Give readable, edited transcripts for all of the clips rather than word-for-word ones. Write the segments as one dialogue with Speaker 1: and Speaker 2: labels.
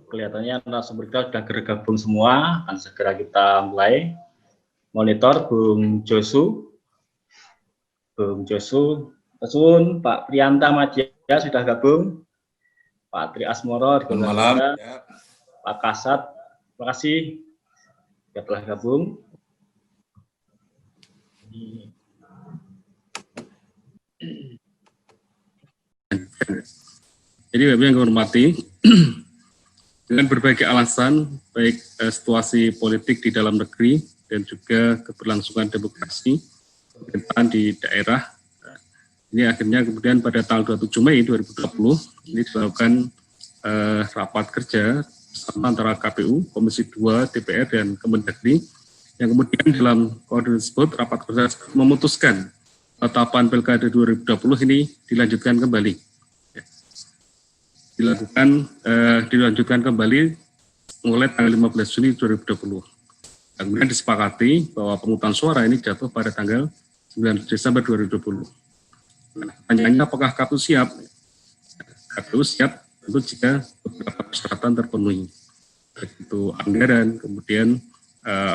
Speaker 1: Kelihatannya narasumber kita sudah bergabung semua, akan segera kita mulai. Monitor Bung Josu, Pak Priyanta Madya sudah gabung, Pak Tri Asmoro,
Speaker 2: selamat malam,
Speaker 1: Pak Kasat, terima kasih sudah telah gabung.
Speaker 3: Jadi Bapak yang hormati, dengan berbagai alasan, baik situasi politik di dalam negeri dan juga keberlangsungan demokrasi pemerintahan di daerah, ini akhirnya kemudian pada tanggal 27 Mei 2020 ini dilakukan rapat kerja bersama antara KPU, Komisi 2, DPR, dan Kemendagri, yang kemudian dalam koordinasi tersebut rapat kerja memutuskan tahapan Pilkada 2020 ini dilanjutkan kembali. Dilanjutkan kembali mulai tanggal 15 Juni 2020. Kemudian disepakati bahwa pemungutan suara ini jatuh pada tanggal 9 Desember 2020. Nah, pertanyaannya apakah KPU siap? KPU siap tentu jika beberapa persyaratan terpenuhi, yaitu anggaran, kemudian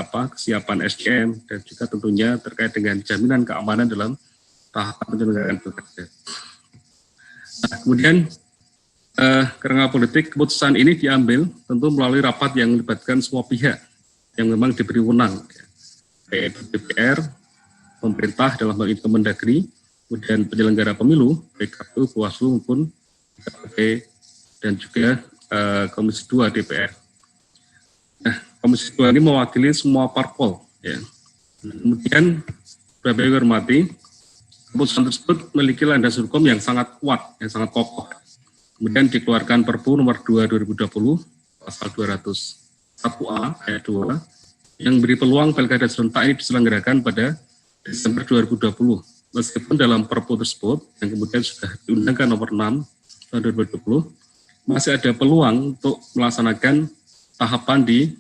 Speaker 3: kesiapan SDM, dan juga tentunya terkait dengan jaminan keamanan dalam tahapan penyelenggaraan pilkada. Nah, kemudian kerangka politik keputusan ini diambil tentu melalui rapat yang melibatkan semua pihak yang memang diberi wewenang, yaitu DPR, pemerintah dalam hal ini Kemendagri, kemudian penyelenggara pemilu, baik KPU, Bawaslu maupun KPP, dan juga Komisi 2 DPR. Nah, Komisi 2 ini mewakili semua parpol. Ya. Kemudian, Bapak Ibu hormati, keputusan tersebut memiliki landasan hukum yang sangat kuat, yang sangat kokoh. Kemudian dikeluarkan Perpu nomor 2 2020, pasal 201A ayat 2, yang beri peluang pilkada serentak ini diselenggarakan pada Desember 2020. Meskipun dalam Perpu tersebut, yang kemudian sudah diundangkan nomor 6 tahun 2020, masih ada peluang untuk melaksanakan tahapan di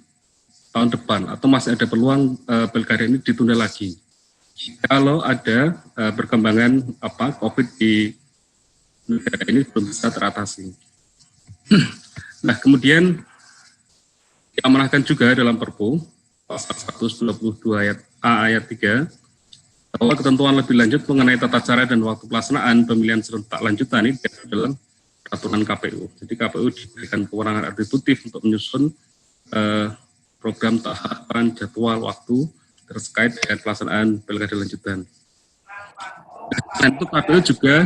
Speaker 3: tahun depan, atau masih ada peluang pilkada ini ditunda lagi. Kalau ada perkembangan COVID di negara ini belum bisa teratasi. Nah, kemudian diamanahkan juga dalam Perpu pasal 122 ayat A ayat 3 bahwa ketentuan lebih lanjut mengenai tata cara dan waktu pelaksanaan pemilihan serentak lanjutan ini diatur dalam peraturan KPU. Jadi KPU diberikan kewenangan eksekutif untuk menyusun program tahapan, jadwal, waktu terkait dengan pelaksanaan pilkada lanjutan. Selain itu KPU juga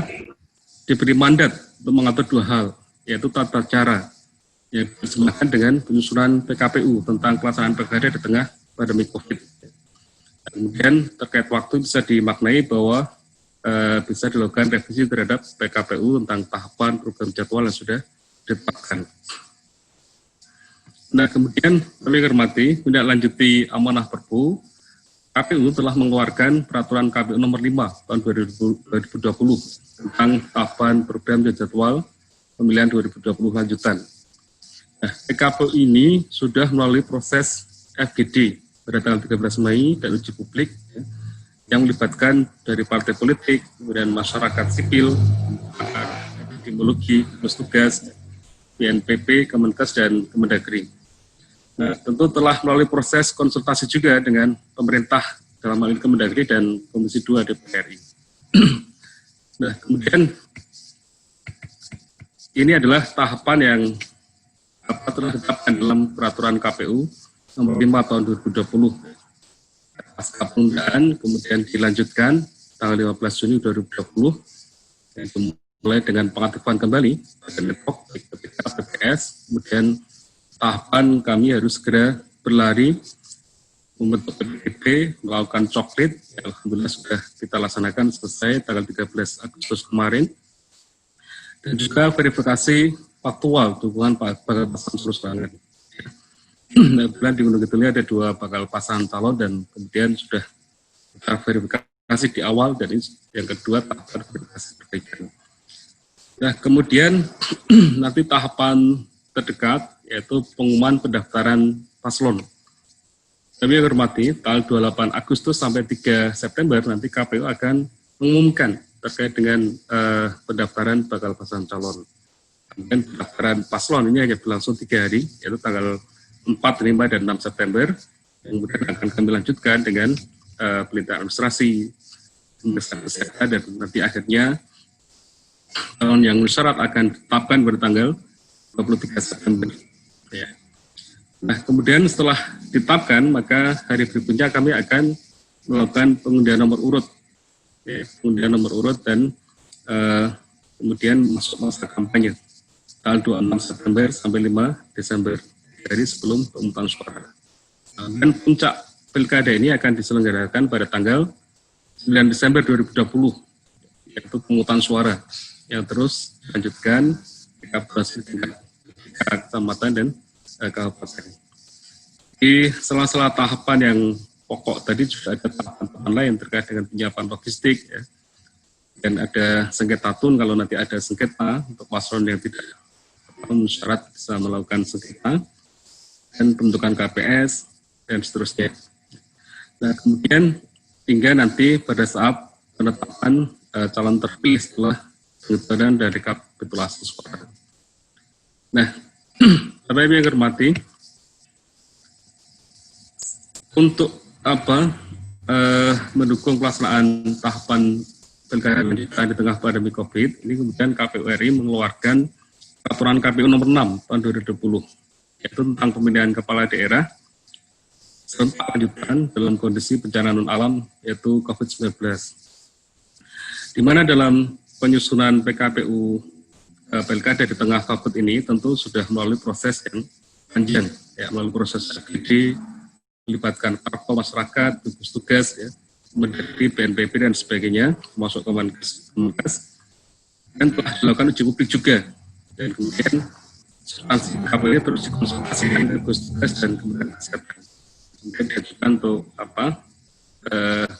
Speaker 3: diberi mandat untuk mengatur dua hal, yaitu tata cara yang bersebelahan dengan penyusunan PKPU tentang pelaksanaan pilkada di tengah pandemi COVID. Kemudian terkait waktu bisa dimaknai bahwa bisa dilakukan revisi terhadap PKPU tentang tahapan program jadwal yang sudah ditetapkan. Nah, kemudian kami hormati, tidak lanjuti amanah Perpu, KPU telah mengeluarkan peraturan KPU nomor 5 tahun 2020 tentang tahapan program dan jadwal pemilihan 2020 lanjutan. Nah, PKPU ini sudah melalui proses FGD pada tanggal 13 Mei dan uji publik yang melibatkan dari partai politik, kemudian masyarakat sipil, epidemiologi, gugus tugas, BNPB, Kemenkes, dan Kemendagri. Nah, tentu telah melalui proses konsultasi juga dengan pemerintah dalam hal ini Kemendagri dan Komisi 2 DPR RI. Nah, kemudian ini adalah tahapan yang telah ditetapkan dalam peraturan KPU nomor 5 tahun 2020. Pasca penundaan kemudian dilanjutkan tanggal 15 Juni 2020, yaitu mulai dengan pengaktifan kembali badan network, PPK, PPS, kemudian tahapan kami harus segera berlari membentuk PPP, melakukan coklit, alhamdulillah sudah kita laksanakan selesai tanggal 13 Agustus kemarin, dan juga verifikasi faktual dukungan bakal pasangan serangan. Nah, bulan di Gunung Kidul ada 2 bakal pasangan calon dan kemudian sudah kita verifikasi di awal dan yang kedua tahapan verifikasi perbaikan. Nah, kemudian nanti tahapan terdekat yaitu pengumuman pendaftaran paslon. Kami hormati, tanggal 28 Agustus sampai 3 September nanti KPU akan mengumumkan terkait dengan pendaftaran bakal pasangan calon. Kemudian pendaftaran paslon ini hanya berlangsung 3 hari, yaitu tanggal 4, 5, dan 6 September. Kemudian akan kami lanjutkan dengan pelitian administrasi, pemeriksaan kesehatan, dan nanti akhirnya calon yang syarat akan ditetapkan pada tanggal 23 September. Ya. Nah, kemudian setelah ditetapkan, maka hari berikutnya kami akan melakukan pengundian nomor urut. Ya, pengundian nomor urut dan kemudian masuk masa kampanye tanggal 26 September sampai 5 Desember, dari sebelum pemungutan suara. Dan puncak pilkada ini akan diselenggarakan pada tanggal 9 Desember 2020, yaitu pemungutan suara yang terus dilanjutkan rekapitulasi tingkat kecamatan dan kabupaten. Di sela-sela tahapan yang pokok tadi juga ada tahapan lain terkait dengan penyiapan logistik, ya. Dan ada sengketa tun kalau nanti ada sengketa untuk paslon yang tidak syarat bisa melakukan sengketa, dan pembentukan KPS dan seterusnya. Nah, kemudian hingga nanti pada saat penetapan calon terpilih setelah penghitungan dan rekapitulasi suara. Nah, Bapak Ibu yang hormati, untuk mendukung pelaksanaan tahapan pilkada lanjutan di tengah pandemi COVID, ini kemudian KPU RI mengeluarkan Peraturan KPU nomor 6 tahun 2020, yaitu tentang pemilihan kepala daerah serentak lanjutan dalam kondisi bencana non-alam, yaitu COVID-19. Di mana dalam penyusunan PKPU pilkada di tengah COVID ini tentu sudah melalui proses yang panjang, ya, melalui proses AGD, melibatkan parpol masyarakat, gugus tugas, ya, Mendagri, BNPB, dan sebagainya, termasuk Kemenkes, dan telah dilakukan uji publik juga. Dan kemudian substansi KPU ini terus dikonsultasikan ke gugus tugas dan Kementerian Kesehatan. Kemudian diajukan untuk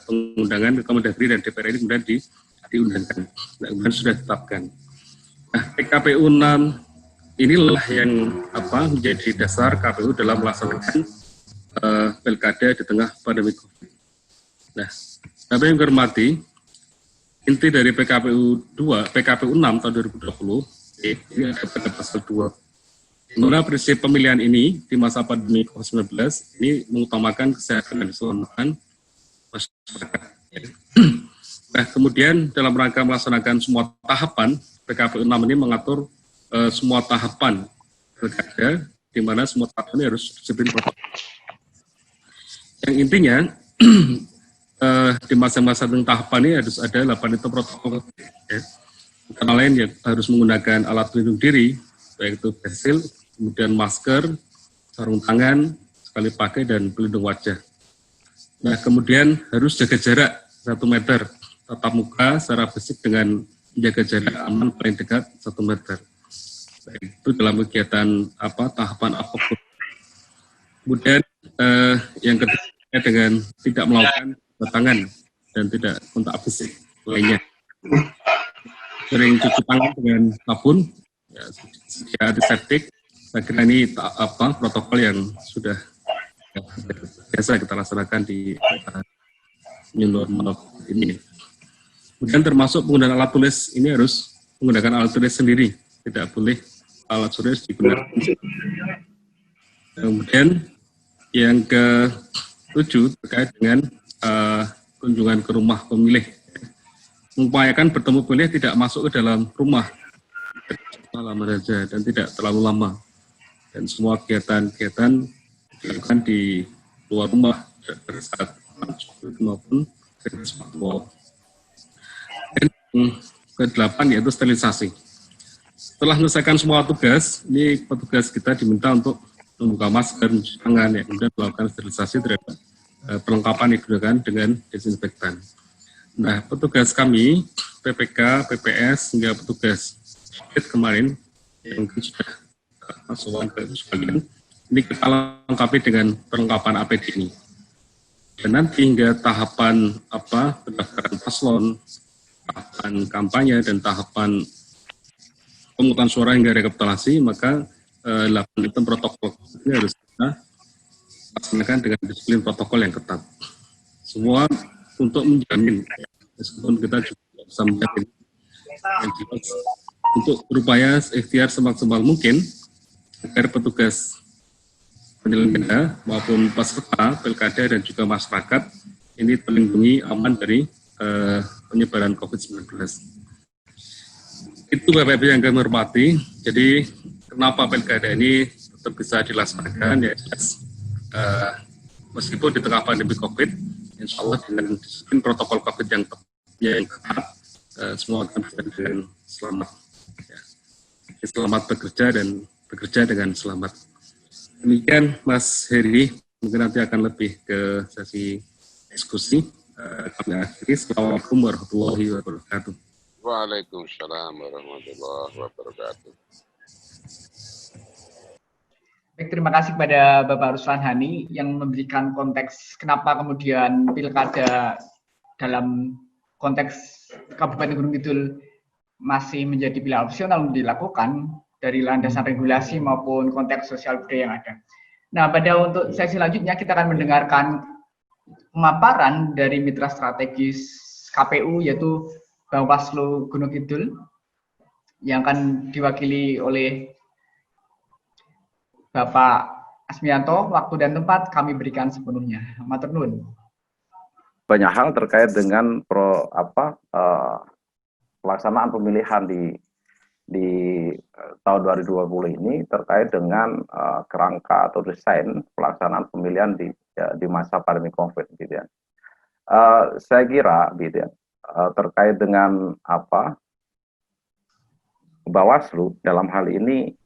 Speaker 3: pengundangan ke Kemendagri dan DPR ini kemudian diundangkan. Nah, kemudian sudah ditetapkan. Nah, PKPU 6 inilah yang menjadi dasar KPU dalam melaksanakan pilkada di tengah pandemi COVID. Nah, Bapak yang hormati, inti dari PKPU 6 tahun 2020, ini ada pada pasal 2. Mengenai prinsip pemilihan ini di masa pandemi COVID-19 ini mengutamakan kesehatan dan keselamatan masyarakat. Nah, kemudian dalam rangka melaksanakan semua tahapan, PKPU 6 ini mengatur semua tahapan pilkada, di mana semua tahapan ini harus disiplin protokol. Yang intinya, di masing-masing tahapan ini harus ada 8 itu protokol. Ya. Antara lain ya, harus menggunakan alat pelindung diri, baik itu face shield, kemudian masker, sarung tangan, sekali pakai, dan pelindung wajah. Nah, kemudian harus jaga jarak 1 meter, tatap muka secara fisik dengan menjaga jarak aman paling dekat 1 meter. Baik itu dalam kegiatan tahapan apapun. Kemudian yang ketiga dengan tidak melakukan tangan dan tidak kontak fisik lainnya. Sering cuci tangan dengan sabun, ya, sedia antiseptik. Saya kira ini protokol yang sudah biasa kita laksanakan di new normal ini. Kemudian termasuk penggunaan alat tulis ini harus menggunakan alat tulis sendiri, tidak boleh alat tulis digunakan. Kemudian yang ke-7 terkait dengan kunjungan ke rumah pemilih. Mengupayakan bertemu pemilih tidak masuk ke dalam rumah lama saja dan tidak terlalu lama, dan semua kegiatan dilakukan di luar rumah saat maupun smartphone. Dan ke-8 yaitu sterilisasi. Setelah menyelesaikan semua tugas, ini petugas kita diminta untuk membuka masker, mencuci tangan, ya, kemudian melakukan sterilisasi terhadap perlengkapan yang digunakan dengan desinfektan. Nah, petugas kami, PPK, PPS, hingga petugas kemarin yang sudah masuk ke sebagian, ini kita lengkapi dengan perlengkapan APD ini. Dan nanti hingga tahapan pendaftaran paslon, tahapan kampanye, dan tahapan pemungutan suara hingga rekapitulasi, maka 8 item protokol ini harus kita laksanakan dengan disiplin protokol yang ketat. Semua untuk menjamin, meskipun kita juga bisa menjamin yang jelas untuk berupaya ikhtiar semaksimal mungkin agar petugas penyelenggara maupun peserta pilkada dan juga masyarakat ini terlindungi aman dari penyebaran COVID-19. Itu Bapak Ibu yang kami hormati. Jadi kenapa pilkada ini tetap bisa dilaksanakan ya meskipun di tengah pandemi COVID, insya Allah dengan disiplin protokol COVID yang ketat, semua akan bisa dengan selamat. Ya. Selamat bekerja dan bekerja dengan selamat. Demikian Mas Heri, mungkin nanti akan lebih ke sesi diskusi. Kami akhiri. Assalamualaikum warahmatullahi wabarakatuh.
Speaker 2: Waalaikumsalam warahmatullahi wabarakatuh.
Speaker 4: Baik, terima kasih kepada Bapak Ruslan Hani yang memberikan konteks kenapa kemudian pilkada dalam konteks Kabupaten Gunung Kidul masih menjadi pilihan opsional untuk dilakukan dari landasan regulasi maupun konteks sosial budaya yang ada. Nah, untuk sesi selanjutnya kita akan mendengarkan pemaparan dari mitra strategis KPU yaitu Bawaslu Gunung Kidul yang akan diwakili oleh Bapak Asmianto. Waktu dan tempat kami berikan sepenuhnya. Matur nuwun.
Speaker 5: Banyak hal terkait dengan pelaksanaan pemilihan di tahun 2020 ini terkait dengan kerangka atau desain pelaksanaan pemilihan di masa pandemi COVID, gitu ya. Saya kira, gitu ya, terkait dengan Bawaslu dalam hal ini,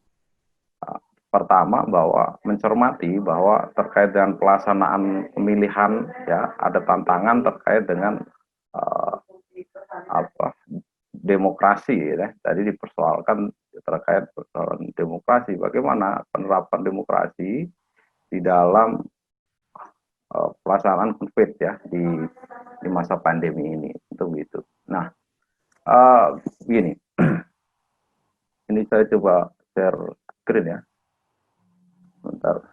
Speaker 5: pertama bahwa mencermati bahwa terkait dengan pelaksanaan pemilihan, ya, ada tantangan terkait dengan demokrasi, ya. Tadi dipersoalkan terkait persoalan demokrasi, bagaimana penerapan demokrasi di dalam pelaksanaan COVID, ya, di masa pandemi ini, untuk itu. Nah, begini, ini saya coba share screen, ya, bentar.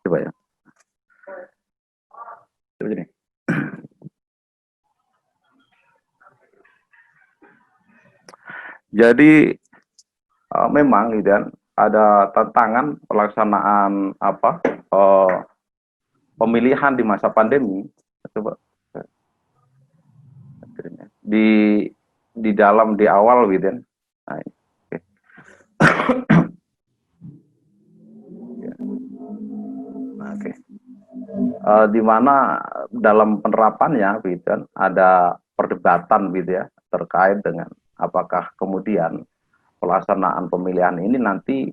Speaker 5: Coba, ya. Coba ini. Jadi memang gitu kan, ada tantangan pelaksanaan pemilihan di masa pandemi. Coba di awal gitu kan. Nah, okay. Okay. Di mana dalam penerapannya gitu kan, ada perdebatan gitu ya terkait dengan apakah kemudian pelaksanaan pemilihan ini nanti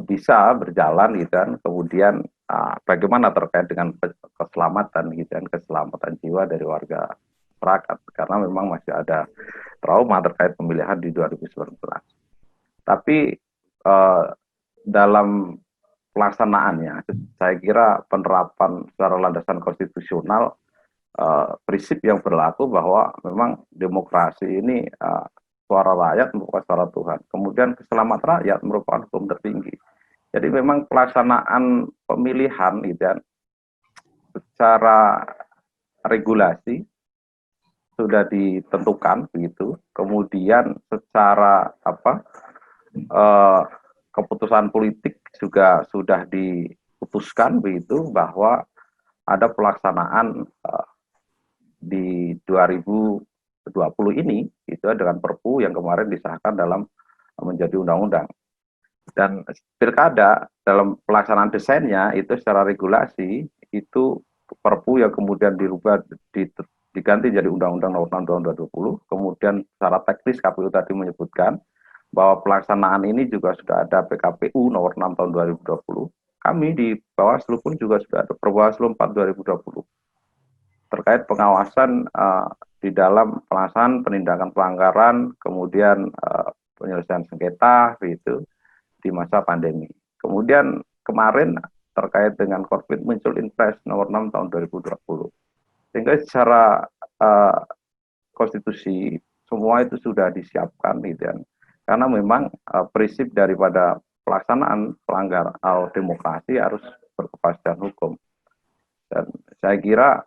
Speaker 5: bisa berjalan gitu kan, kemudian bagaimana terkait dengan keselamatan gitu kan, keselamatan jiwa dari warga masyarakat, karena memang masih ada trauma terkait pemilihan di 2019. Tapi dalam pelaksanaannya, saya kira penerapan secara landasan konstitusional, prinsip yang berlaku bahwa memang demokrasi ini suara rakyat merupakan suara Tuhan. Kemudian keselamatan rakyat merupakan hukum tertinggi. Jadi memang pelaksanaan pemilihan gitu kan, secara regulasi sudah ditentukan begitu. Kemudian secara keputusan politik juga sudah diputuskan begitu bahwa ada pelaksanaan di 2020 ini itu dengan Perpu yang kemarin disahkan dalam menjadi undang-undang. Dan pilkada dalam pelaksanaan desainnya itu secara regulasi itu Perpu yang kemudian dirubah diganti jadi Undang-Undang Nomor 6 Tahun 2020. Kemudian secara teknis KPU tadi menyebutkan bahwa pelaksanaan ini juga sudah ada PKPU Nomor 6 Tahun 2020. Kami di Bawaslu pun juga sudah ada Perbawaslu 4 2020. Terkait pengawasan di dalam pelaksanaan penindakan pelanggaran, kemudian penyelesaian sengketa itu di masa pandemi. Kemudian kemarin terkait dengan COVID muncul Inpres Nomor 6 Tahun 2020. Sehingga secara konstitusi semua itu sudah disiapkan gitu kan. Karena memang prinsip daripada pelaksanaan demokrasi harus berkepastian hukum. Dan saya kira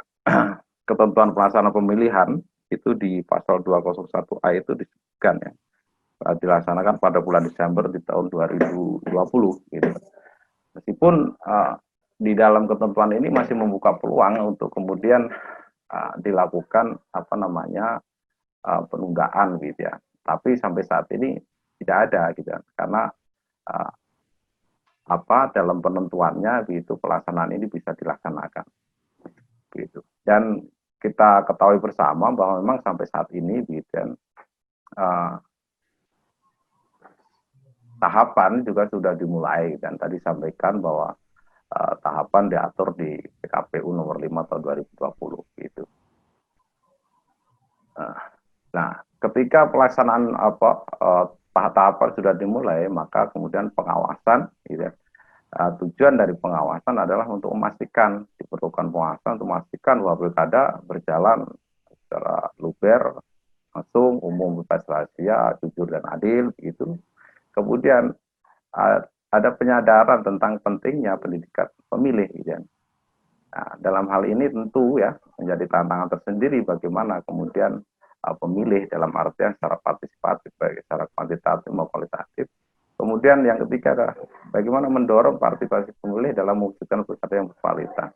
Speaker 5: ketentuan pelaksanaan pemilihan itu di pasal 201A itu disebutkan ya, dilaksanakan pada bulan Desember di tahun 2020 gitu. Meskipun di dalam ketentuan ini masih membuka peluang untuk kemudian dilakukan penundaan gitu ya. Tapi sampai saat ini tidak ada gitu ya. Karena dalam penentuannya gitu pelaksanaan ini bisa dilaksanakan gitu. Dan kita ketahui bersama bahwa memang sampai saat ini gitu kan tahapan juga sudah dimulai, dan tadi sampaikan bahwa tahapan diatur di PKPU nomor 5 tahun 2020 gitu. Nah, ketika pelaksanaan tahapan sudah dimulai, maka kemudian pengawasan gitu ya. Tujuan dari pengawasan adalah untuk memastikan, diperlukan pengawasan untuk memastikan bahwa pilkada berjalan secara luber, langsung, umum, bebas, rahasia, jujur dan adil gitu. Kemudian ada penyadaran tentang pentingnya pendidikan pemilih gitu ya. Nah, dalam hal ini tentu ya menjadi tantangan tersendiri bagaimana kemudian pemilih dalam artian secara partisipatif, baik secara kuantitatif maupun kualitatif. Kemudian yang ketiga adalah bagaimana mendorong partisipasi pemilih dalam mewujudkan pilkada yang berkualitas.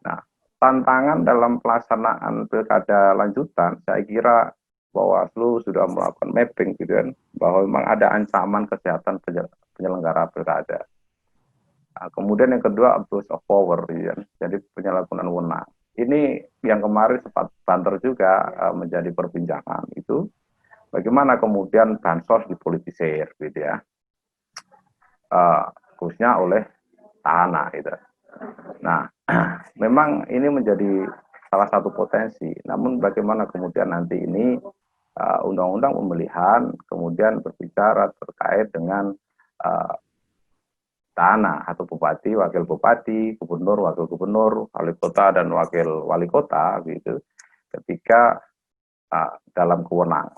Speaker 5: Nah, tantangan dalam pelaksanaan pilkada lanjutan, saya kira Bawaslu sudah melakukan mapping gitu kan, bahwa memang ada ancaman kesehatan penyelenggara pilkada. Nah, kemudian yang kedua abuse of power, gitu kan, jadi penyalahgunaan wewenang. Ini yang kemarin sempat banter juga menjadi perbincangan itu. Bagaimana kemudian bansos dipolitisir, gitu ya, khususnya oleh Tahana, gitu. Nah, memang ini menjadi salah satu potensi. Namun bagaimana kemudian nanti ini undang-undang pemilihan kemudian berbicara terkait dengan Tahana atau bupati, wakil bupati, gubernur, wakil gubernur, wali kota dan wakil wali kota, gitu. Ketika dalam kewenangan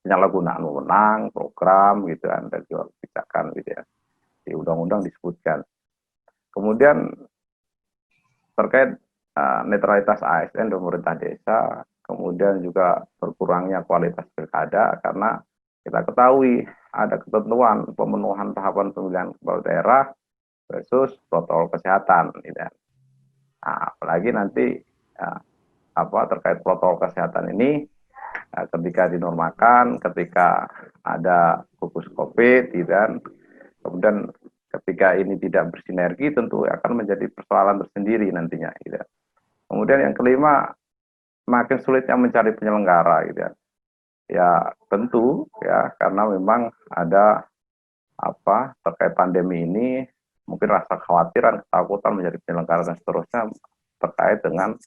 Speaker 5: penyalahgunaan wewenang, program gitu kan, dan juga kebijakan gitu ya. Di undang-undang disebutkan. Kemudian terkait netralitas ASN dan pemerintah desa, kemudian juga berkurangnya kualitas pilkada karena kita ketahui ada ketentuan pemenuhan tahapan pemilihan kepala daerah versus protokol kesehatan gitu ya. Nah, apalagi nanti terkait protokol kesehatan ini ketika dinormakan, ketika ada gugus COVID, dan kemudian ketika ini tidak bersinergi, tentu akan menjadi persoalan tersendiri nantinya. Gitu. Kemudian yang kelima, makin sulitnya mencari penyelenggara. Gitu. Ya tentu ya karena memang ada terkait pandemi ini, mungkin rasa kekhawatiran, ketakutan menjadi penyelenggara dan seterusnya terkait dengan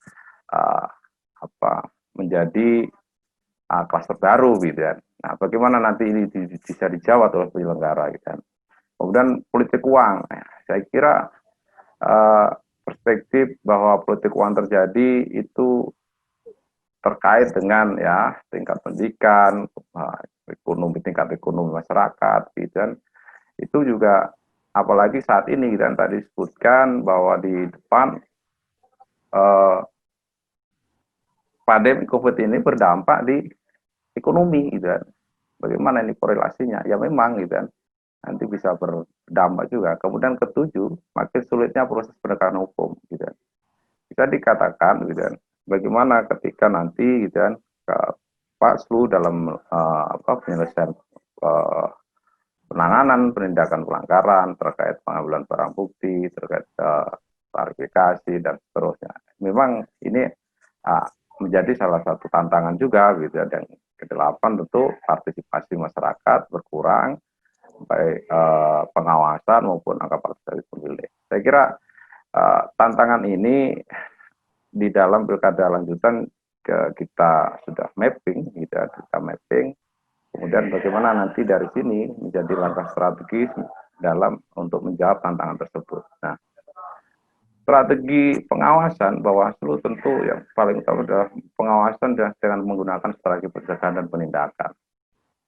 Speaker 5: menjadi klaster baru gitu kan. Nah, bagaimana nanti ini bisa dijawab oleh penyelenggara gitu kan. Kemudian politik uang, saya kira perspektif bahwa politik uang terjadi itu terkait dengan ya tingkat pendidikan, tingkat ekonomi masyarakat gitu kan. Itu juga apalagi saat ini gitu kan, tadi disebutkan bahwa di depan pandemi COVID ini berdampak di ekonomi gitu kan. Bagaimana ini korelasinya? Ya memang gitu kan. Nanti bisa berdampak juga. Kemudian ketujuh, makin sulitnya proses penegakan hukum gitu kan. Bisa dikatakan gitu kan. Bagaimana ketika nanti gitu kan Bawaslu dalam penyelesaian penanganan penindakan pelanggaran terkait pengambilan barang bukti, terkait klarifikasi dan seterusnya. Memang ini menjadi salah satu tantangan juga gitu ya. Dan kedelapan tentu partisipasi masyarakat berkurang, baik pengawasan maupun angka partisipasi pemilih. Saya kira tantangan ini di dalam pilkada lanjutan kita sudah mapping, kemudian bagaimana nanti dari sini menjadi langkah strategis dalam untuk menjawab tantangan tersebut. Nah, strategi pengawasan Bawaslu tentu yang paling utama adalah pengawasan dengan menggunakan strategi pencegahan dan penindakan.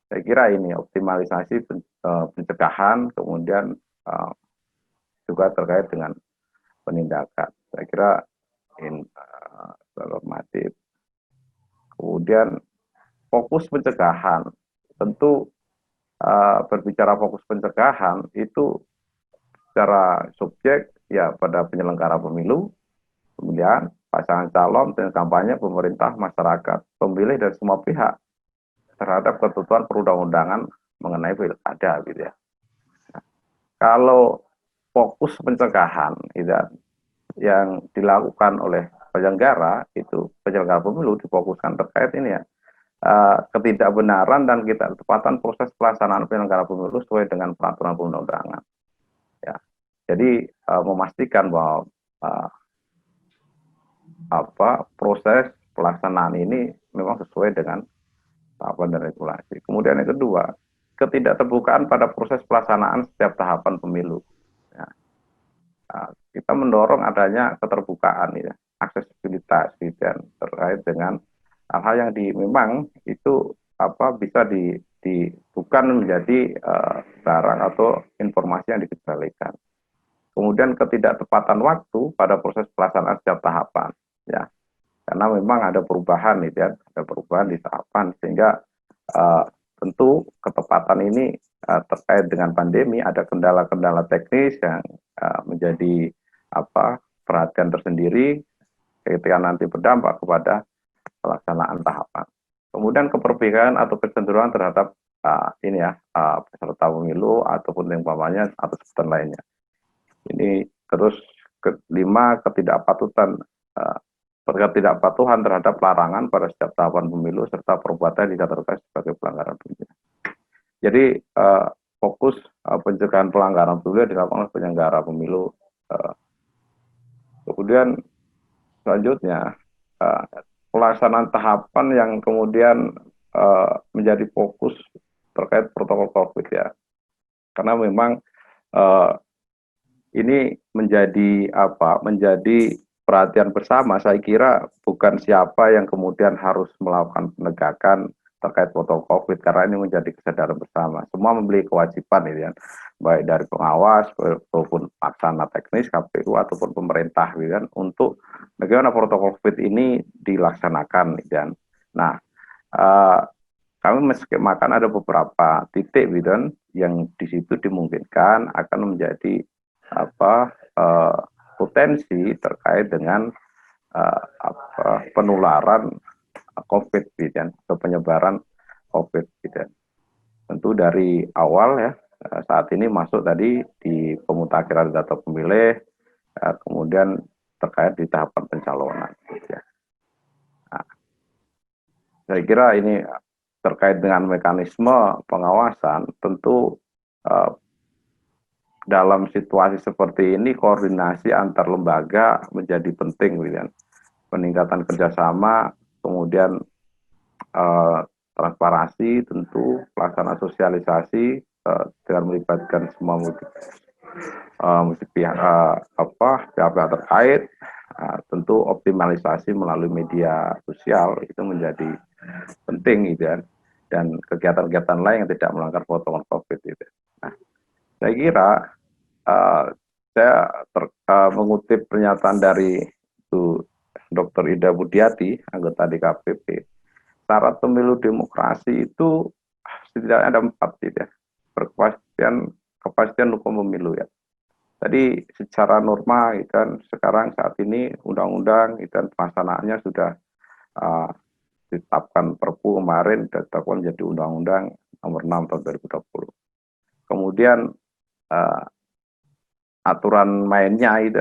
Speaker 5: Saya kira ini optimalisasi pencegahan, kemudian juga terkait dengan penindakan. Saya kira normatif. Kemudian fokus pencegahan, tentu berbicara fokus pencegahan itu secara subjek ya pada penyelenggara pemilu, kemudian pasangan calon, dan kampanye, pemerintah, masyarakat, pemilih, dan semua pihak terhadap ketentuan perundang-undangan mengenai pilkada gitu ya. Nah, kalau fokus pencegahan gitu, yang dilakukan oleh penyelenggara pemilu difokuskan terkait ini ya, ketidakbenaran dan ketepatan proses pelaksanaan penyelenggara pemilu sesuai dengan peraturan perundang-undangan. Ya, jadi memastikan bahwa proses pelaksanaan ini memang sesuai dengan tahapan dan regulasi. Kemudian yang kedua, ketidakterbukaan pada proses pelaksanaan setiap tahapan pemilu. Ya. Kita mendorong adanya keterbukaan ya, aksesibilitas gitu, terkait dengan hal-hal yang memang itu bisa bukan menjadi barang atau informasi yang dikendalikan. Kemudian ketidaktepatan waktu pada proses pelaksanaan setiap tahapan ya, karena memang ada perubahan gitu ya, ada perubahan di tahapan, sehingga tentu ketepatan ini terkait dengan pandemi ada kendala-kendala teknis yang menjadi perhatian tersendiri ketika nanti berdampak kepada pelaksanaan tahapan. Kemudian keperpihakan atau kecenderungan terhadap peserta pemilu ataupun umpamanya atau sebutan lainnya. Ini terus kelima, ketidakpatuhan terhadap larangan pada setiap tahapan pemilu serta perbuatan yang dikategorikan sebagai pelanggaran pemilu. Jadi fokus pencegahan pelanggaran pemilu dilakukan oleh penyelenggara pemilu. Kemudian selanjutnya pelaksanaan tahapan yang kemudian menjadi fokus terkait protokol COVID ya, karena memang ini menjadi perhatian bersama. Saya kira bukan siapa yang kemudian harus melakukan penegakan terkait protokol COVID, karena ini menjadi kesadaran bersama. Semua memiliki kewajiban ya, baik dari pengawas maupun pelaksana teknis KPU ataupun pemerintah ya, untuk bagaimana protokol COVID ini dilaksanakan ya. Nah, kami meskemakan ada beberapa titik gitu, yang di situ dimungkinkan akan menjadi potensi terkait dengan penularan COVID gitu, atau penyebaran COVID gitu. Tentu dari awal ya, saat ini masuk tadi di pemutakhiran data pemilih, kemudian terkait di tahapan pencalonan gitu ya. Nah, saya kira ini terkait dengan mekanisme pengawasan, tentu dalam situasi seperti ini koordinasi antar lembaga menjadi penting, gitu. Peningkatan kerjasama, kemudian transparansi, tentu pelaksanaan sosialisasi dengan melibatkan semua pihak-pihak terkait, tentu optimalisasi melalui media sosial itu menjadi penting, gitu, dan kegiatan-kegiatan lain yang tidak melanggar protokol COVID itu. Nah, saya kira saya mengutip pernyataan dari Dr. Ida Budiati, anggota DKPP. Syarat pemilu demokrasi itu setidaknya ada 4 gitu ya. Kepastian hukum pemilu ya. Tadi secara norma kan sekarang saat ini undang-undang dan pelaksanaannya sudah ditetapkan Perpu kemarin, ditetapkan menjadi Undang-Undang Nomor 6 Tahun 2020. Kemudian aturan mainnya itu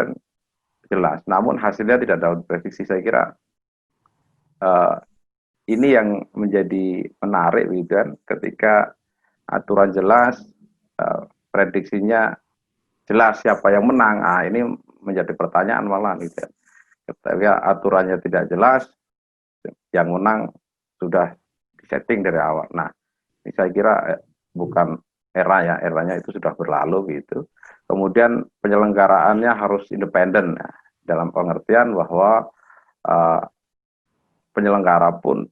Speaker 5: jelas, namun hasilnya tidak dapat prediksi. Saya kira ini yang menjadi menarik gitu kan, ketika aturan jelas, prediksinya jelas siapa yang menang. Ini menjadi pertanyaan malah gitu kan. Ketika aturannya tidak jelas, yang menang sudah disetting dari awal. Nah, ini saya kira bukan eranya itu sudah berlalu gitu. Kemudian penyelenggaraannya harus independen ya, dalam pengertian bahwa penyelenggara pun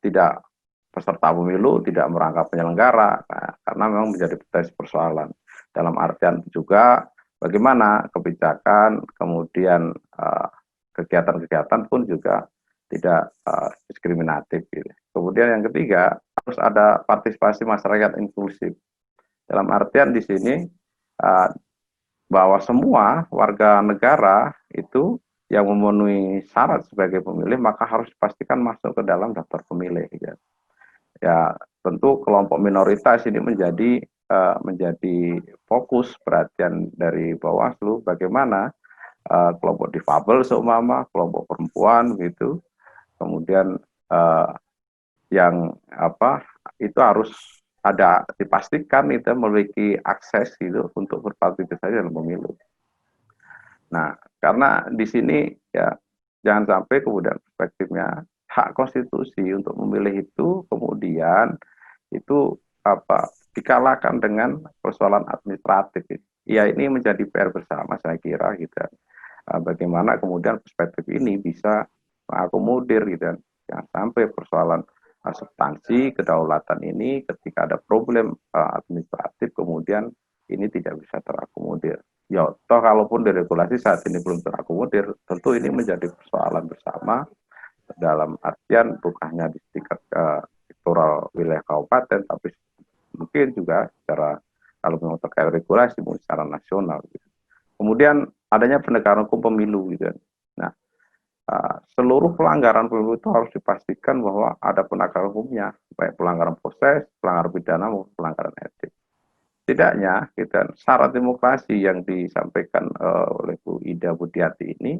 Speaker 5: tidak peserta pemilu, tidak merangkap penyelenggara, karena memang menjadi persoalan. Dalam artian juga bagaimana kebijakan, kemudian kegiatan-kegiatan pun juga tidak diskriminatif. Gitu. Kemudian yang ketiga, harus ada partisipasi masyarakat inklusif. Dalam artian di sini bahwa semua warga negara itu yang memenuhi syarat sebagai pemilih maka harus dipastikan masuk ke dalam daftar pemilih. Gitu. Ya tentu kelompok minoritas ini menjadi fokus perhatian dari Bawaslu, bagaimana kelompok difabel seumpama, kelompok perempuan gitu, kemudian yang itu harus ada dipastikan itu memiliki akses gitu untuk berpartisipasi dalam pemilu. Nah, karena di sini ya jangan sampai kemudian perspektifnya hak konstitusi untuk memilih itu kemudian itu dikalahkan dengan persoalan administratif. Ya ini menjadi PR bersama saya kira gitu. Bagaimana kemudian perspektif ini bisa mengakomodir gitu, jangan sampai persoalan substansi kedaulatan ini ketika ada problem administratif kemudian ini tidak bisa terakomodir. Ya, toh kalaupun diregulasi saat ini belum terakomodir, tentu ini menjadi persoalan bersama dalam artian bukan hanya di tingkat sektoral wilayah kabupaten, tapi mungkin juga secara kalau memang terkait regulasi mungkin secara nasional. Gitu. Kemudian adanya penegakan hukum pemilu, gitu. Nah, seluruh pelanggaran pemilu itu harus dipastikan bahwa ada penegakan hukumnya, baik pelanggaran proses, pelanggaran pidana maupun pelanggaran etik. Setidaknya syarat demokrasi yang disampaikan oleh Bu Ida Budiati ini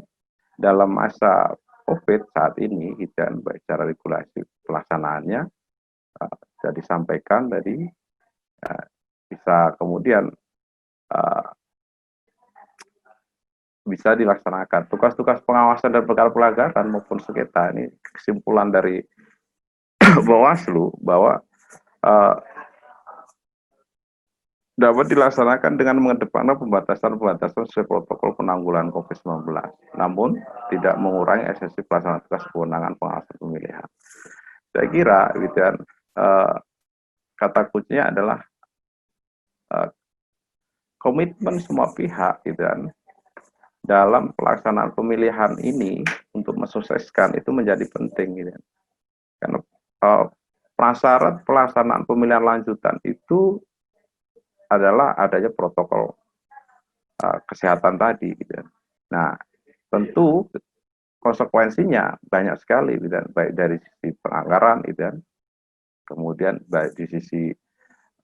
Speaker 5: dalam masa COVID saat ini baik secara regulasi pelaksanaannya sudah disampaikan tadi bisa kemudian bisa dilaksanakan. Tugas-tugas pengawasan dan pelanggaran maupun sengketa ini kesimpulan dari Bawaslu bahwa dapat dilaksanakan dengan mengedepankan pembatasan sesuai protokol penanggulangan COVID-19, namun tidak mengurangi esensi pelaksanaan tugas kewenangan pengawasan pemilihan. Saya kira, kata kuncinya adalah komitmen semua pihak, dalam pelaksanaan pemilihan ini untuk mensukseskan itu menjadi penting, karena prasyarat pelaksanaan pemilihan lanjutan itu adalah adanya protokol kesehatan tadi. Nah, tentu konsekuensinya banyak sekali, baik dari sisi pelanggaran, kemudian baik di sisi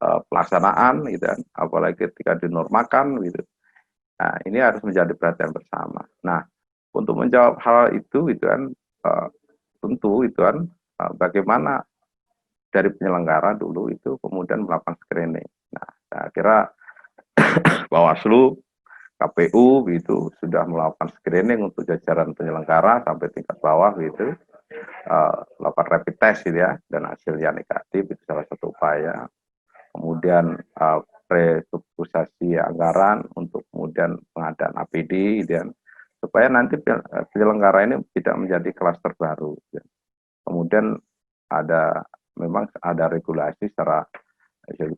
Speaker 5: pelaksanaan, apalagi ketika dinormakan, Nah, ini harus menjadi perhatian bersama. Nah, untuk menjawab hal itu, tentu bagaimana dari penyelenggara dulu itu kemudian melakukan screening. Nah, saya kira Bawaslu, KPU sudah melakukan screening untuk jajaran penyelenggara sampai tingkat bawah melakukan rapid test dan hasilnya negatif, itu salah satu upaya. Kemudian restrukturisasi anggaran untuk kemudian pengadaan APD supaya nanti penyelenggara ini tidak menjadi klaster baru. Kemudian memang ada regulasi secara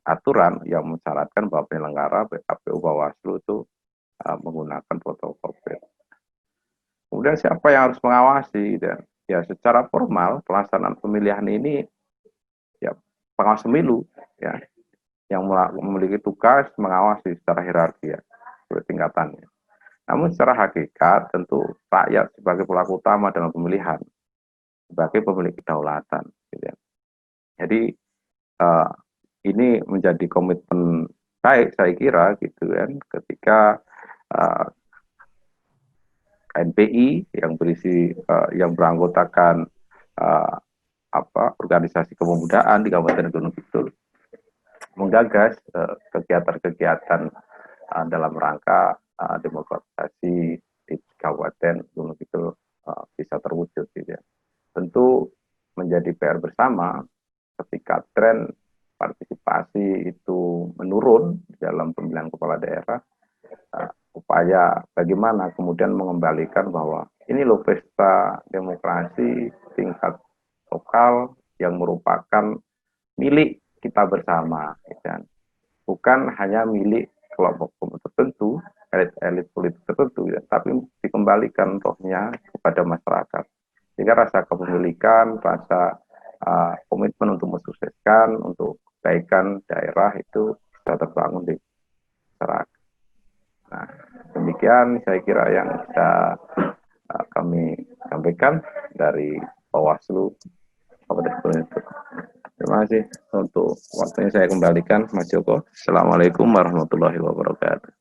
Speaker 5: aturan yang mensyaratkan bahwa penyelenggara KPU Bawaslu itu menggunakan protokol COVID. Kemudian siapa yang harus mengawasi? Ya secara formal pelaksanaan pemilihan ini ya pengawas pemilu yang memiliki tugas mengawasi secara hierarki tingkatannya. Namun secara hakikat tentu rakyat sebagai pelaku utama dalam pemilihan, sebagai pemilik kedaulatan. Jadi ini menjadi komitmen baik saya kira ketika KNPI yang yang beranggotakan organisasi kepemudaan di Kabupaten Gunung Kidul menggagas kegiatan-kegiatan dalam rangka demokratisasi di Kabupaten Gunung Kidul bisa terwujud. Tentu menjadi PR bersama ketika tren partisipasi itu menurun dalam pemilihan kepala daerah, upaya bagaimana kemudian mengembalikan bahwa ini loh pesta demokrasi tingkat lokal, yang merupakan milik kita bersama, dan bukan hanya milik kelompok tertentu, elit-elit politik tertentu, ya, tapi dikembalikan rohnya kepada masyarakat. Sehingga rasa kepemilikan, rasa komitmen untuk mensukseskan, untuk kebaikan daerah itu bisa terbangun di masyarakat. Nah, demikian saya kira yang bisa kami sampaikan dari Bawaslu Kabupaten Gunung Kidul. Terima kasih untuk waktunya, saya kembalikan Mas Joko. Assalamualaikum warahmatullahi wabarakatuh.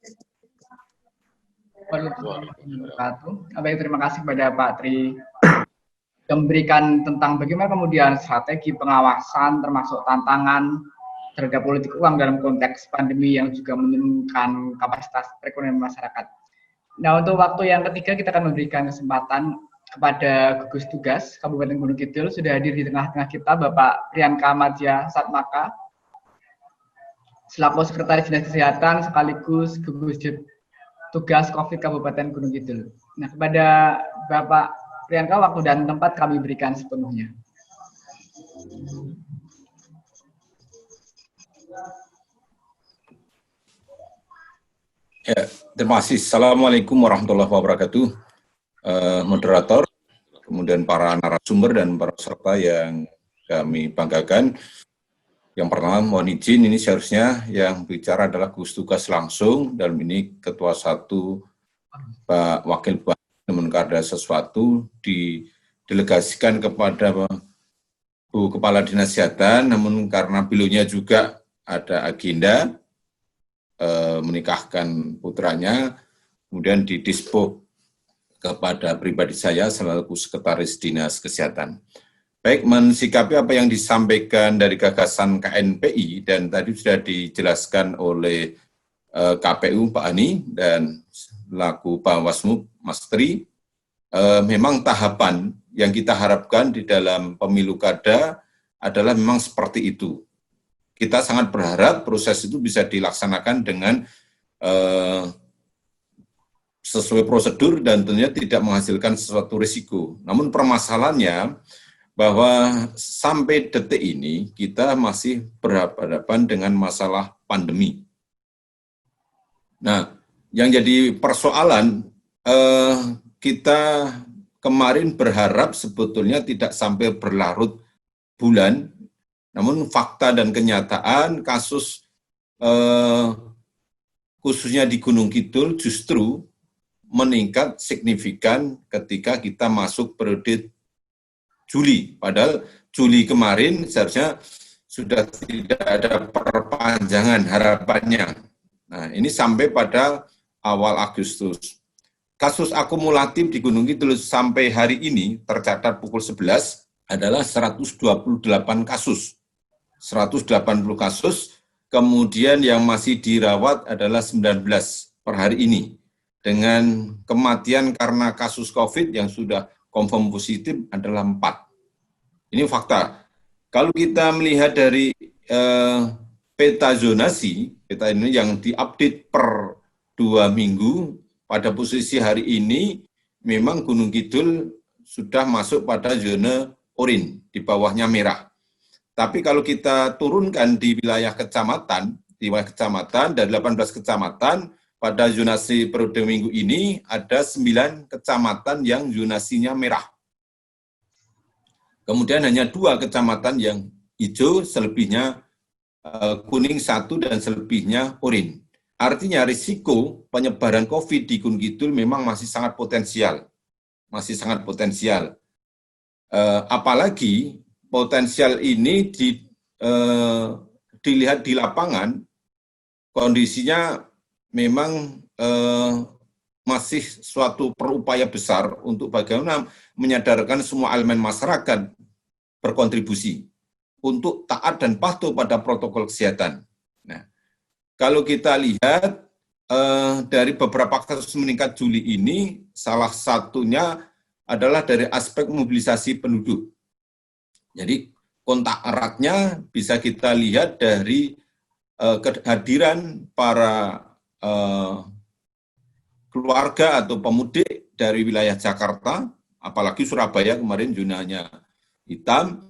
Speaker 4: Baik, terima kasih kepada Pak Tri yang memberikan tentang bagaimana kemudian strategi pengawasan termasuk tantangan terhadap politik uang dalam konteks pandemi yang juga menurunkan kapasitas perekonomian masyarakat. Nah, untuk waktu yang ketiga kita akan memberikan kesempatan kepada gugus tugas Kabupaten Gunung Kidul. Sudah hadir di tengah-tengah kita Bapak Priyanka Madya Satmaka selaku Sekretaris Dinas Kesehatan sekaligus gugus tugas COVID Kabupaten Gunung Kidul. Nah, kepada Bapak Priyanka, waktu dan tempat kami berikan sepenuhnya.
Speaker 6: Ya, terima kasih. Assalamualaikum warahmatullahi wabarakatuh. Moderator, kemudian para narasumber dan para peserta yang kami banggakan. Yang pertama, mohon izin, ini seharusnya yang bicara adalah gugus tugas langsung, dalam ini Ketua 1 Pak Wakil Bupati, namun karena sesuatu didelegasikan kepada Bu Kepala Dinas Kesehatan, namun karena beliaunya juga ada agenda menikahkan putranya, kemudian didispo kepada pribadi saya selaku Sekretaris Dinas Kesehatan. Baik, mensikapi apa yang disampaikan dari gagasan KNPI dan tadi sudah dijelaskan oleh KPU Pak Ani dan selaku Bawaslu Mas Tri, memang tahapan yang kita harapkan di dalam pemilu kada adalah memang seperti itu. Kita sangat berharap proses itu bisa dilaksanakan dengan sesuai prosedur dan tentunya tidak menghasilkan sesuatu risiko. Namun permasalahannya bahwa sampai detik ini kita masih berhadapan dengan masalah pandemi. Nah, yang jadi persoalan, kita kemarin berharap sebetulnya tidak sampai berlarut bulan, namun fakta dan kenyataan kasus khususnya di Gunung Kidul justru meningkat signifikan ketika kita masuk periode Juli. Padahal Juli kemarin seharusnya sudah tidak ada perpanjangan harapannya. Nah, ini sampai pada awal Agustus. Kasus akumulatif di Gunung Kidul sampai hari ini tercatat pukul 11 adalah 128 kasus. 180 kasus, kemudian yang masih dirawat adalah 19 per hari ini. Dengan kematian karena kasus COVID yang sudah confirm positif adalah 4. Ini fakta. Kalau kita melihat dari peta zonasi, peta ini yang diupdate per 2 minggu, pada posisi hari ini memang Gunung Kidul sudah masuk pada zona oranye, di bawahnya merah. Tapi kalau kita turunkan di wilayah kecamatan dari 18 kecamatan, pada zonasi periode minggu ini ada 9 kecamatan yang zonasinya merah. Kemudian hanya 2 kecamatan yang hijau, selebihnya kuning 1 dan selebihnya oranye. Artinya risiko penyebaran COVID di Gunung Kidul memang masih sangat potensial. Apalagi potensial ini dilihat di lapangan, kondisinya memang masih suatu perupaya besar untuk bagaimana menyadarkan semua elemen masyarakat berkontribusi untuk taat dan patuh pada protokol kesehatan. Nah, kalau kita lihat dari beberapa kasus meningkat Juli ini, salah satunya adalah dari aspek mobilisasi penduduk. Jadi kontak eratnya bisa kita lihat dari kehadiran para keluarga atau pemudik dari wilayah Jakarta, apalagi Surabaya kemarin zonanya hitam,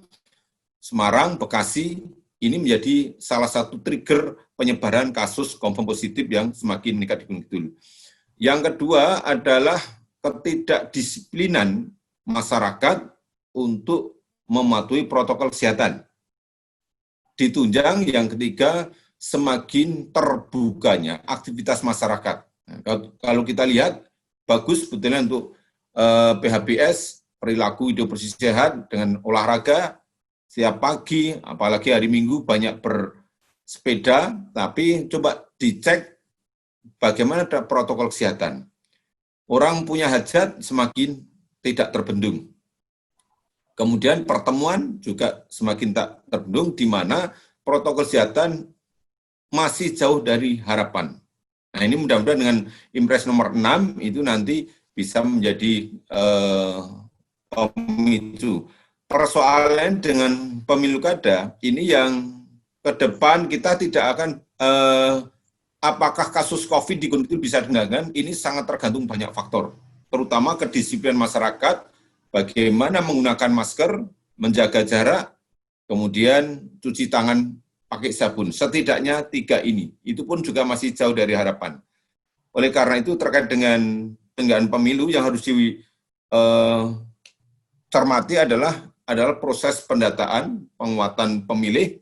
Speaker 6: Semarang, Bekasi, ini menjadi salah satu trigger penyebaran kasus confirm positif yang semakin meningkat di Gunung Kidul. Yang kedua adalah ketidakdisiplinan masyarakat untuk mematuhi protokol kesehatan. Ditunjang yang ketiga, semakin terbukanya aktivitas masyarakat. Nah, kalau kita lihat, bagus sebetulnya untuk PHBS, perilaku hidup bersih sehat dengan olahraga, setiap pagi, apalagi hari Minggu banyak bersepeda, tapi coba dicek bagaimana protokol kesehatan. Orang punya hajat semakin tidak terbendung. Kemudian pertemuan juga semakin tak terbendung, di mana protokol kesehatan masih jauh dari harapan. Nah, ini mudah-mudahan dengan Impres nomor 6 itu nanti bisa menjadi pemicu. Persoalan dengan pemilu kada, ini yang ke depan kita tidak akan, apakah kasus COVID di Gunung Kidul bisa dikendalikan, ini sangat tergantung banyak faktor, terutama kedisiplinan masyarakat, bagaimana menggunakan masker, menjaga jarak, kemudian cuci tangan pakai sabun. Setidaknya 3 ini, itu pun juga masih jauh dari harapan. Oleh karena itu terkait dengan penyelenggaraan pemilu yang harus dicermati adalah proses pendataan, penguatan pemilih.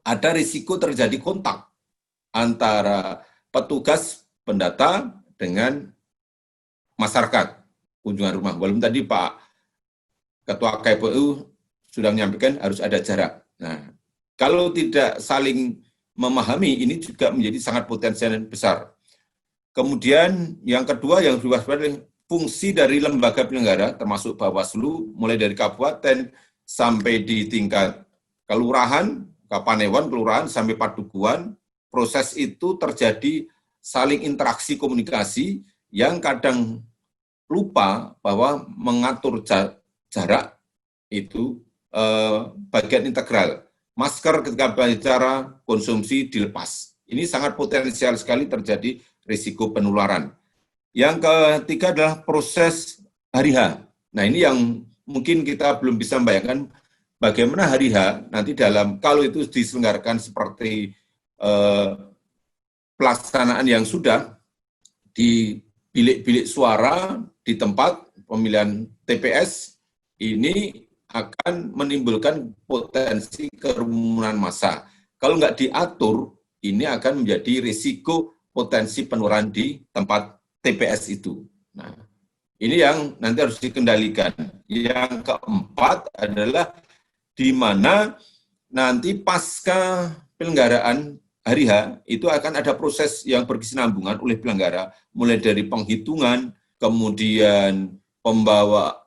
Speaker 6: Ada risiko terjadi kontak antara petugas pendata dengan masyarakat, kunjungan rumah. Walaupun tadi Pak Ketua KPU sudah menyampaikan harus ada jarak. Nah, kalau tidak saling memahami, ini juga menjadi sangat potensial dan besar. Kemudian yang kedua yang diwaspadai, fungsi dari lembaga penyelenggara, termasuk Bawaslu, mulai dari kabupaten sampai di tingkat kelurahan, Kapanewon, kelurahan, sampai Padukuhan, proses itu terjadi saling interaksi komunikasi yang kadang lupa bahwa mengatur jarak itu bagian integral. Masker ketika bicara, konsumsi dilepas. Ini sangat potensial sekali terjadi risiko penularan. Yang ketiga adalah proses hari H. Nah, ini yang mungkin kita belum bisa membayangkan bagaimana hari H nanti kalau itu diselenggarakan seperti pelaksanaan yang sudah di bilik-bilik suara di tempat pemilihan TPS, ini akan menimbulkan potensi kerumunan massa. Kalau nggak diatur, ini akan menjadi risiko potensi penularan di tempat TPS itu. Nah, ini yang nanti harus dikendalikan. Yang keempat adalah di mana nanti pasca penyelenggaraan hari H, itu akan ada proses yang berkesinambungan oleh penyelenggara, mulai dari penghitungan, kemudian pembawa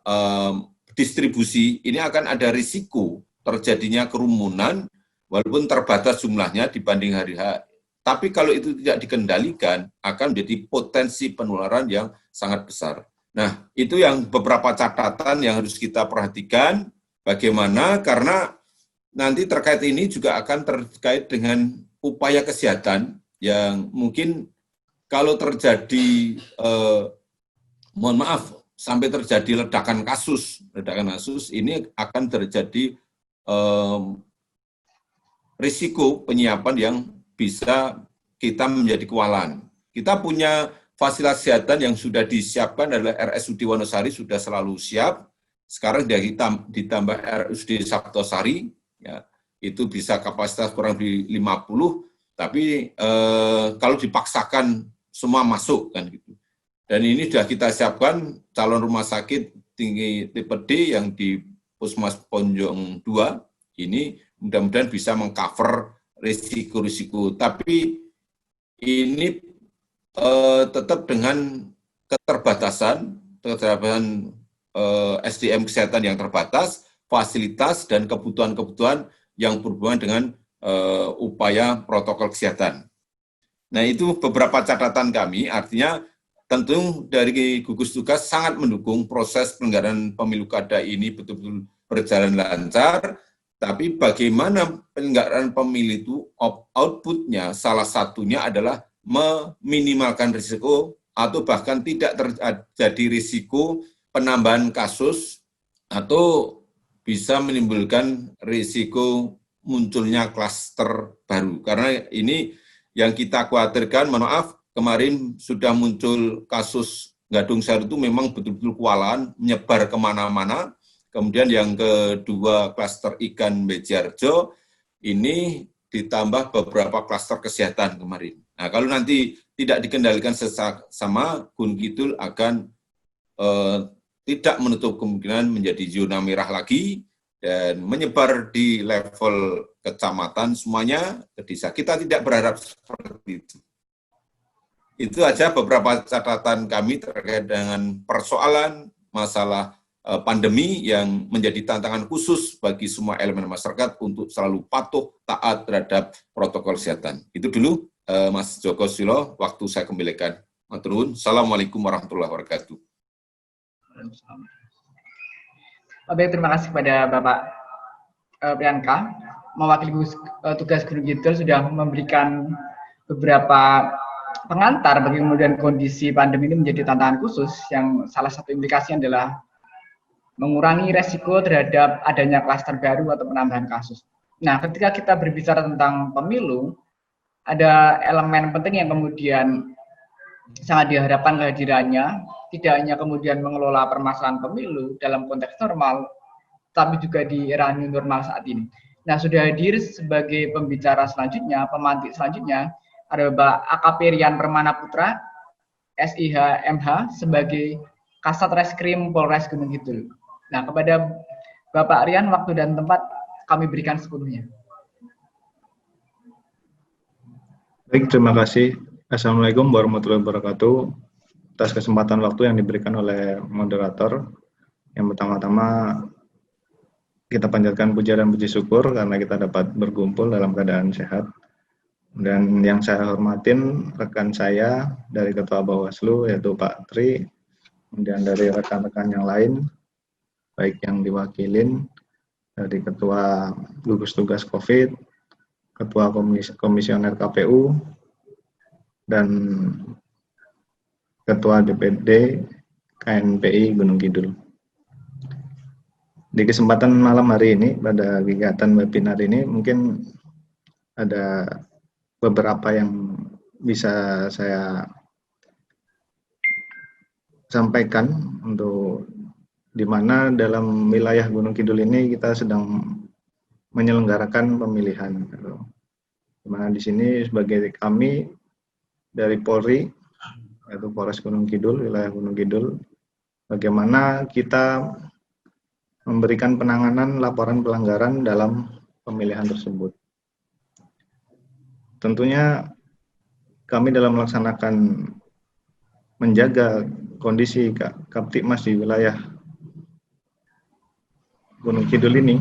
Speaker 6: distribusi, ini akan ada risiko terjadinya kerumunan, walaupun terbatas jumlahnya dibanding hari H. Tapi kalau itu tidak dikendalikan, akan menjadi potensi penularan yang sangat besar. Nah, itu yang beberapa catatan yang harus kita perhatikan, bagaimana, karena nanti terkait ini juga akan terkait dengan upaya kesehatan yang mungkin kalau terjadi, mohon maaf, sampai terjadi ledakan kasus, ini akan terjadi risiko penyiapan yang bisa kita menjadi kewalahan. Kita punya fasilitas kesehatan yang sudah disiapkan adalah RSUD Wonosari sudah selalu siap. Sekarang ditambah RSUD Sabtosari, ya, itu bisa kapasitas kurang lebih 50, tapi kalau dipaksakan semua masuk kan gitu. Dan ini sudah kita siapkan calon rumah sakit tinggi tipe D yang di Puskesmas Ponjong 2 ini mudah-mudahan bisa mengcover risiko-risiko. Tapi ini tetap dengan keterbatasan SDM kesehatan yang terbatas, fasilitas dan kebutuhan-kebutuhan yang berhubungan dengan upaya protokol kesehatan. Nah, itu beberapa catatan kami, artinya tentu dari gugus tugas sangat mendukung proses penyelenggaraan pemilu kada ini betul-betul berjalan lancar, tapi bagaimana penyelenggaraan pemilu itu outputnya salah satunya adalah meminimalkan risiko atau bahkan tidak terjadi risiko penambahan kasus atau bisa menimbulkan risiko munculnya klaster baru. Karena ini yang kita khawatirkan, mohon maaf, kemarin sudah muncul kasus gadung sayur itu memang betul-betul kewalahan, menyebar kemana-mana. Kemudian yang kedua, klaster ikan Bejarjo, ini ditambah beberapa klaster kesehatan kemarin. Nah, kalau nanti tidak dikendalikan sama, Gunung Kidul akan tidak menutup kemungkinan menjadi zona merah lagi dan menyebar di level kecamatan semuanya ke desa. Kita tidak berharap seperti itu. Itu aja beberapa catatan kami terkait dengan persoalan masalah pandemi yang menjadi tantangan khusus bagi semua elemen masyarakat untuk selalu patuh, taat terhadap protokol kesehatan. Itu dulu, Mas Joko Silo, waktu saya kembalikan. Matur nuwun. Assalamualaikum warahmatullahi wabarakatuh.
Speaker 4: Baik, terima kasih kepada Bapak Priyanka, mewakili tugas Gunung Kidul sudah memberikan beberapa pengantar bagi kemudian kondisi pandemi ini menjadi tantangan khusus yang salah satu implikasinya adalah mengurangi resiko terhadap adanya klaster baru atau penambahan kasus. Nah, ketika kita berbicara tentang pemilu, ada elemen penting yang kemudian sangat diharapkan kehadirannya, tidak hanya kemudian mengelola permasalahan pemilu dalam konteks normal, tapi juga di era new normal saat ini. Nah, sudah hadir sebagai pembicara selanjutnya, pemantik selanjutnya, ada Bapak AKP Rian Permana Putra, SIH MH, sebagai Kasat Reskrim Polres Gunung Kidul. Nah, kepada Bapak Rian, waktu dan tempat kami berikan sepenuhnya.
Speaker 7: Baik, terima kasih. Assalamualaikum warahmatullahi wabarakatuh. Atas kesempatan waktu yang diberikan oleh moderator, yang pertama-tama kita panjatkan puja dan puji syukur karena kita dapat berkumpul dalam keadaan sehat. Dan yang saya hormatin rekan saya dari Ketua Bawaslu yaitu Pak Tri, kemudian dari rekan-rekan yang lain, baik yang diwakilin dari Ketua Gugus Tugas COVID, Ketua Komisioner KPU, dan Ketua DPD KNPI Gunung Kidul. Di kesempatan malam hari ini, pada kegiatan webinar ini, mungkin ada beberapa yang bisa saya sampaikan untuk di mana dalam wilayah Gunung Kidul ini kita sedang menyelenggarakan pemilihan. Di mana di sini sebagai kami dari Polri, yaitu Polres Gunung Kidul, wilayah Gunung Kidul, bagaimana kita memberikan penanganan laporan pelanggaran dalam pemilihan tersebut. Tentunya kami dalam melaksanakan menjaga kondisi Kaptibmas di wilayah Gunung Kidul ini,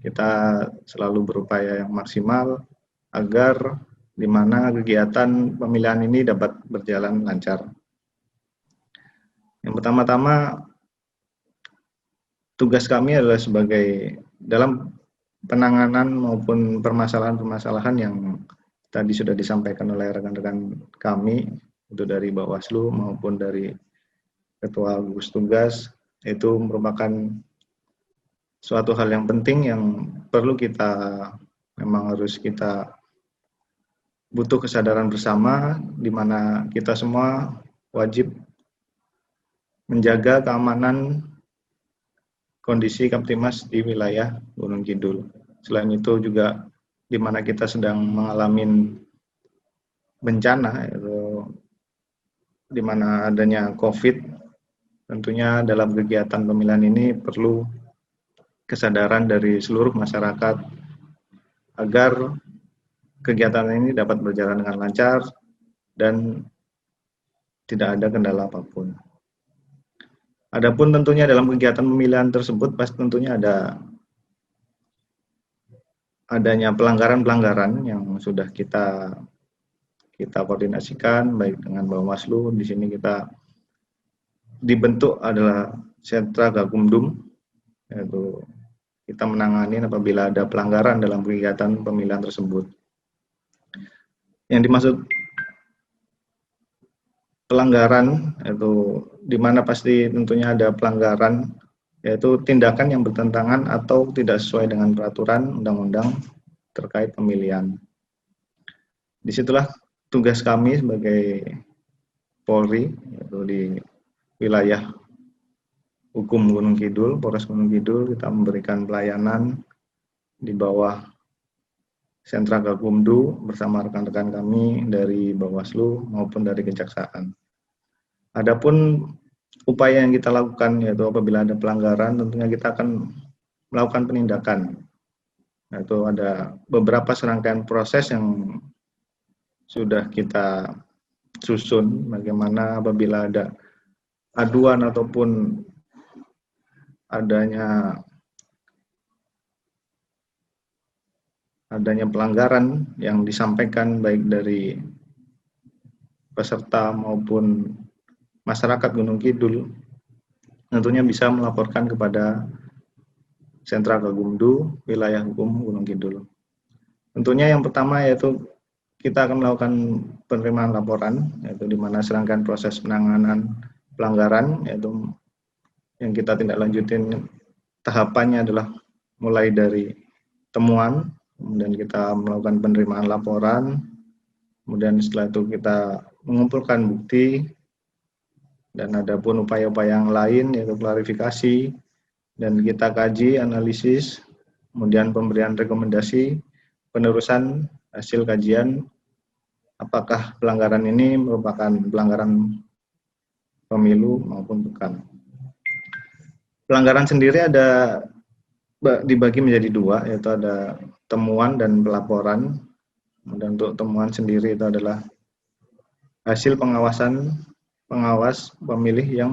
Speaker 7: kita selalu berupaya yang maksimal agar di mana kegiatan pemilihan ini dapat berjalan lancar. Yang pertama-tama, tugas kami adalah sebagai dalam penanganan maupun permasalahan-permasalahan yang tadi sudah disampaikan oleh rekan-rekan kami, itu dari Bawaslu maupun dari Ketua Gugus Tugas, itu merupakan suatu hal yang penting yang perlu memang harus kita butuh kesadaran bersama, di mana kita semua wajib menjaga keamanan kondisi Kaptibmas di wilayah Gunung Kidul. Selain itu juga di mana kita sedang mengalami bencana, yaitu di mana adanya COVID, tentunya dalam kegiatan pemilihan ini perlu kesadaran dari seluruh masyarakat agar kegiatan ini dapat berjalan dengan lancar dan tidak ada kendala apapun. Adapun tentunya dalam kegiatan pemilihan tersebut pasti tentunya adanya pelanggaran-pelanggaran yang sudah kita koordinasikan baik dengan Bawaslu. Di sini kita dibentuk adalah sentra Gakumdum, yaitu kita menangani apabila ada pelanggaran dalam kegiatan pemilihan tersebut. Yang dimaksud pelanggaran itu di mana pasti tentunya ada pelanggaran yaitu tindakan yang bertentangan atau tidak sesuai dengan peraturan undang-undang terkait pemilihan. Disitulah tugas kami sebagai Polri, yaitu di wilayah hukum Gunung Kidul, Polres Gunung Kidul, kita memberikan pelayanan di bawah Sentra Gakumdu bersama rekan-rekan kami dari Bawaslu maupun dari Kejaksaan. Adapun upaya yang kita lakukan, yaitu apabila ada pelanggaran, tentunya kita akan melakukan penindakan. Yaitu ada beberapa serangkaian proses yang sudah kita susun, bagaimana apabila ada aduan ataupun adanya pelanggaran yang disampaikan baik dari peserta maupun masyarakat Gunung Kidul, tentunya bisa melaporkan kepada Sentra Gakumdu wilayah hukum Gunung Kidul. Tentunya yang pertama yaitu kita akan melakukan penerimaan laporan, yaitu di mana serangkaian proses penanganan pelanggaran, yaitu yang kita tindak lanjutin tahapannya adalah mulai dari temuan, kemudian kita melakukan penerimaan laporan, kemudian setelah itu kita mengumpulkan bukti, dan ada pun upaya-upaya yang lain yaitu klarifikasi, dan kita kaji, analisis, kemudian pemberian rekomendasi, penerusan hasil kajian, apakah pelanggaran ini merupakan pelanggaran pemilu maupun bukan. Pelanggaran sendiri ada dibagi menjadi dua, yaitu ada temuan dan pelaporan. Dan untuk temuan sendiri itu adalah hasil pengawas pemilih yang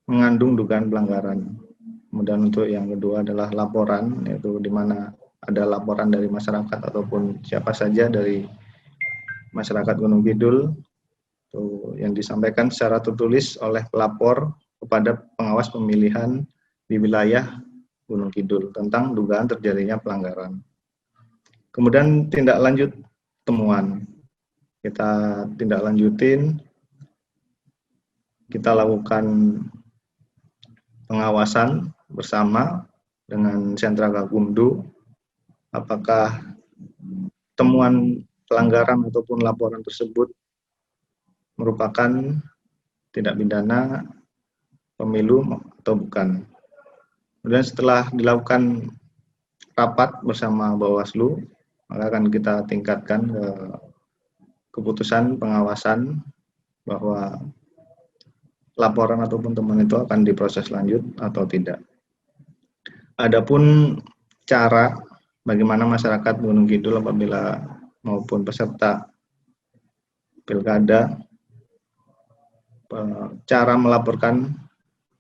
Speaker 7: mengandung dugaan pelanggaran. Kemudian untuk yang kedua adalah laporan, yaitu di mana ada laporan dari masyarakat ataupun siapa saja dari masyarakat Gunung Kidul yang disampaikan secara tertulis oleh pelapor kepada pengawas pemilihan di wilayah Gunung Kidul tentang dugaan terjadinya pelanggaran. Kemudian tindak lanjut temuan. Kita tindak lanjutin, kita lakukan pengawasan bersama dengan Sentra Gakumdu, apakah temuan pelanggaran ataupun laporan tersebut merupakan tindak pidana pemilu atau bukan. Kemudian setelah dilakukan rapat bersama Bawaslu, maka akan kita tingkatkan ke keputusan pengawasan bahwa laporan ataupun temuan itu akan diproses lanjut atau tidak. Adapun cara bagaimana masyarakat Gunung Kidul apabila maupun peserta pilkada, cara melaporkan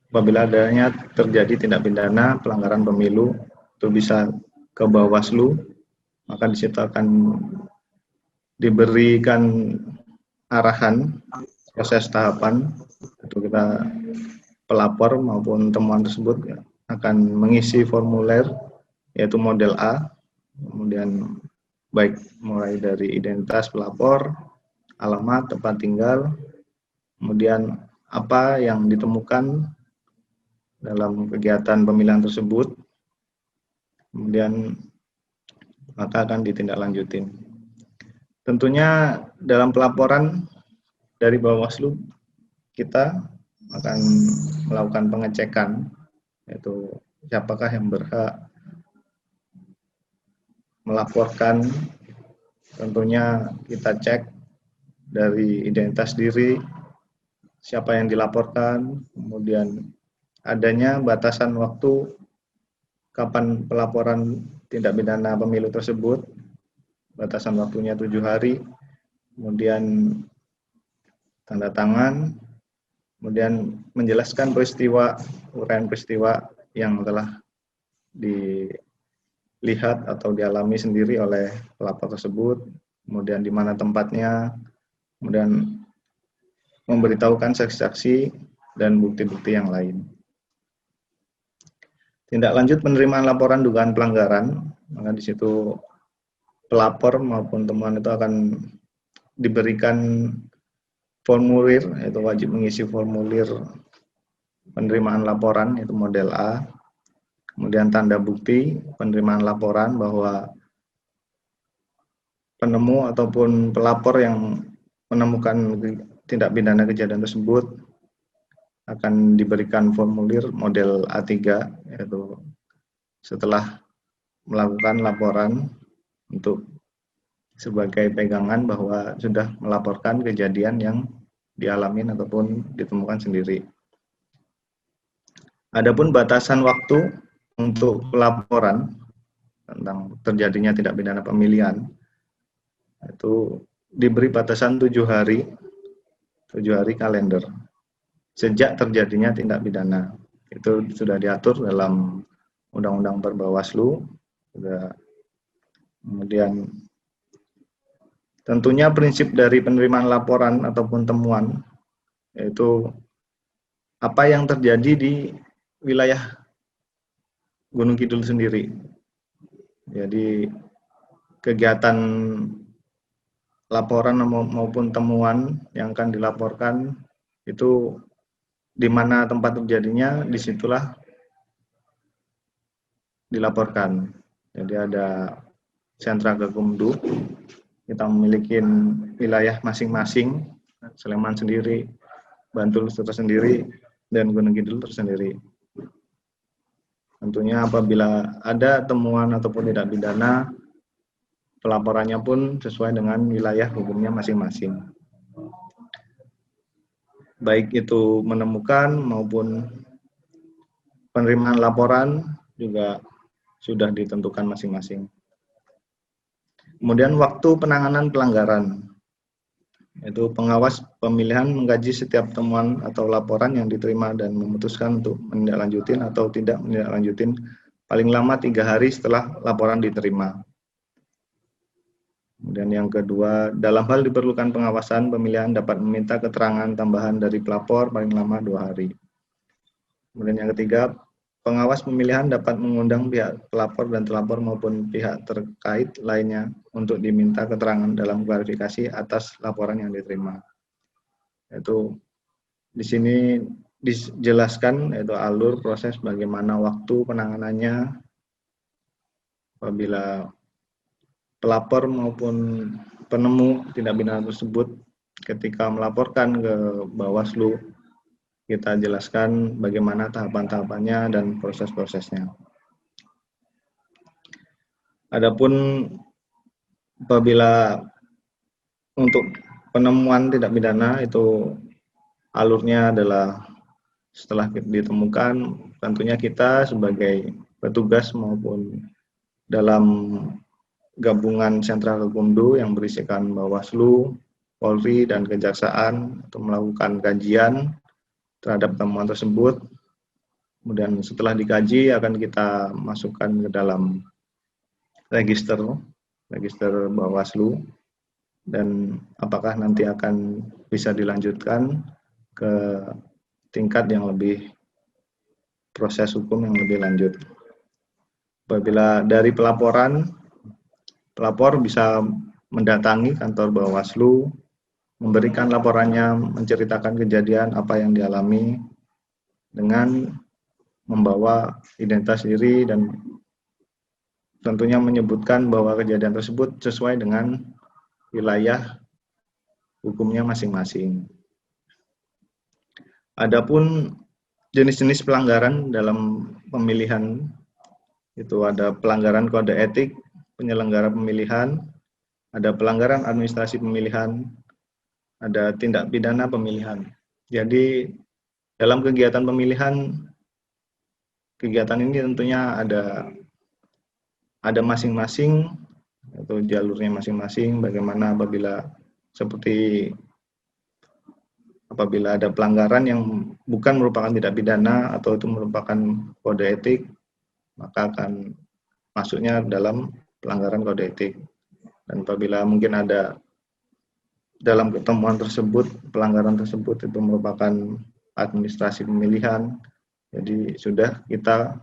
Speaker 7: apabila adanya terjadi tindak pidana pelanggaran pemilu, itu bisa ke Bawaslu, maka di situ akan diberikan arahan proses tahapan, itu kita pelapor maupun temuan tersebut akan mengisi formulir yaitu model A, kemudian baik mulai dari identitas pelapor, alamat, tempat tinggal, kemudian apa yang ditemukan dalam kegiatan pemilihan tersebut, kemudian maka akan ditindaklanjutin. Tentunya dalam pelaporan dari Bawaslu kita akan melakukan pengecekan, yaitu siapakah yang berhak melaporkan. Tentunya kita cek dari identitas diri, siapa yang dilaporkan, kemudian adanya batasan waktu kapan pelaporan tindak pidana pemilu tersebut, batasan waktunya 7 hari, kemudian tanda tangan, kemudian menjelaskan peristiwa, uraian peristiwa yang telah dilihat atau dialami sendiri oleh pelapor tersebut, kemudian di mana tempatnya, kemudian memberitahukan saksi-saksi dan bukti-bukti yang lain. Tindak lanjut penerimaan laporan dugaan pelanggaran, maka di situ pelapor maupun temuan itu akan diberikan formulir, yaitu wajib mengisi formulir penerimaan laporan itu model A. Kemudian tanda bukti penerimaan laporan bahwa penemu ataupun pelapor yang menemukan tindak pidana kejahatan tersebut akan diberikan formulir model A3, yaitu setelah melakukan laporan untuk sebagai pegangan bahwa sudah melaporkan kejadian yang dialamin ataupun ditemukan sendiri. Adapun batasan waktu untuk pelaporan tentang terjadinya tindak pidana pemilihan itu diberi batasan 7 hari kalender sejak terjadinya tindak pidana. Itu sudah diatur dalam Undang-Undang Perbawaslu. Kemudian tentunya prinsip dari penerimaan laporan ataupun temuan yaitu apa yang terjadi di wilayah Gunung Kidul sendiri. Jadi kegiatan laporan maupun temuan yang akan dilaporkan itu di mana tempat terjadinya, disitulah dilaporkan. Jadi ada sentra Gakumdu, kita memiliki wilayah masing-masing, Sleman sendiri, Bantul tersendiri, dan Gunung Kidul tersendiri. Tentunya apabila ada temuan ataupun tindak pidana, pelaporannya pun sesuai dengan wilayah hukumnya masing-masing. Baik itu menemukan maupun penerimaan laporan juga sudah ditentukan masing-masing. Kemudian waktu penanganan pelanggaran, yaitu pengawas pemilihan mengkaji setiap temuan atau laporan yang diterima dan memutuskan untuk menindaklanjutin atau tidak menindaklanjutin paling lama 3 hari setelah laporan diterima. Kemudian yang kedua, dalam hal diperlukan pengawasan pemilihan dapat meminta keterangan tambahan dari pelapor paling lama 2 hari. Kemudian yang ketiga, pengawas pemilihan dapat mengundang pihak pelapor dan terlapor maupun pihak terkait lainnya untuk diminta keterangan dalam klarifikasi atas laporan yang diterima. Yaitu di sini dijelaskan yaitu alur proses bagaimana waktu penanganannya apabila pelapor maupun penemu tindak pidana tersebut ketika melaporkan ke Bawaslu, kita jelaskan bagaimana tahapan-tahapannya dan proses-prosesnya. Adapun apabila untuk penemuan tindak pidana itu alurnya adalah setelah ditemukan, tentunya kita sebagai petugas maupun dalam gabungan sentra Gakumdu yang berisikan Bawaslu, Polri, dan Kejaksaan untuk melakukan kajian terhadap temuan tersebut. Kemudian setelah dikaji akan kita masukkan ke dalam register Bawaslu, dan apakah nanti akan bisa dilanjutkan ke tingkat yang lebih proses hukum yang lebih lanjut. Apabila dari pelaporan, pelapor bisa mendatangi kantor Bawaslu, memberikan laporannya, menceritakan kejadian apa yang dialami dengan membawa identitas diri dan tentunya menyebutkan bahwa kejadian tersebut sesuai dengan wilayah hukumnya masing-masing. Adapun jenis-jenis pelanggaran dalam pemilihan itu ada pelanggaran kode etik penyelenggara pemilihan, ada pelanggaran administrasi pemilihan, ada tindak pidana pemilihan. Jadi dalam kegiatan pemilihan, kegiatan ini tentunya ada masing-masing atau jalurnya masing-masing. Bagaimana apabila ada pelanggaran yang bukan merupakan tindak pidana atau itu merupakan kode etik, maka akan masuknya dalam pelanggaran kode etik. Dan apabila mungkin ada dalam ketemuan tersebut, pelanggaran tersebut itu merupakan administrasi pemilihan, jadi sudah kita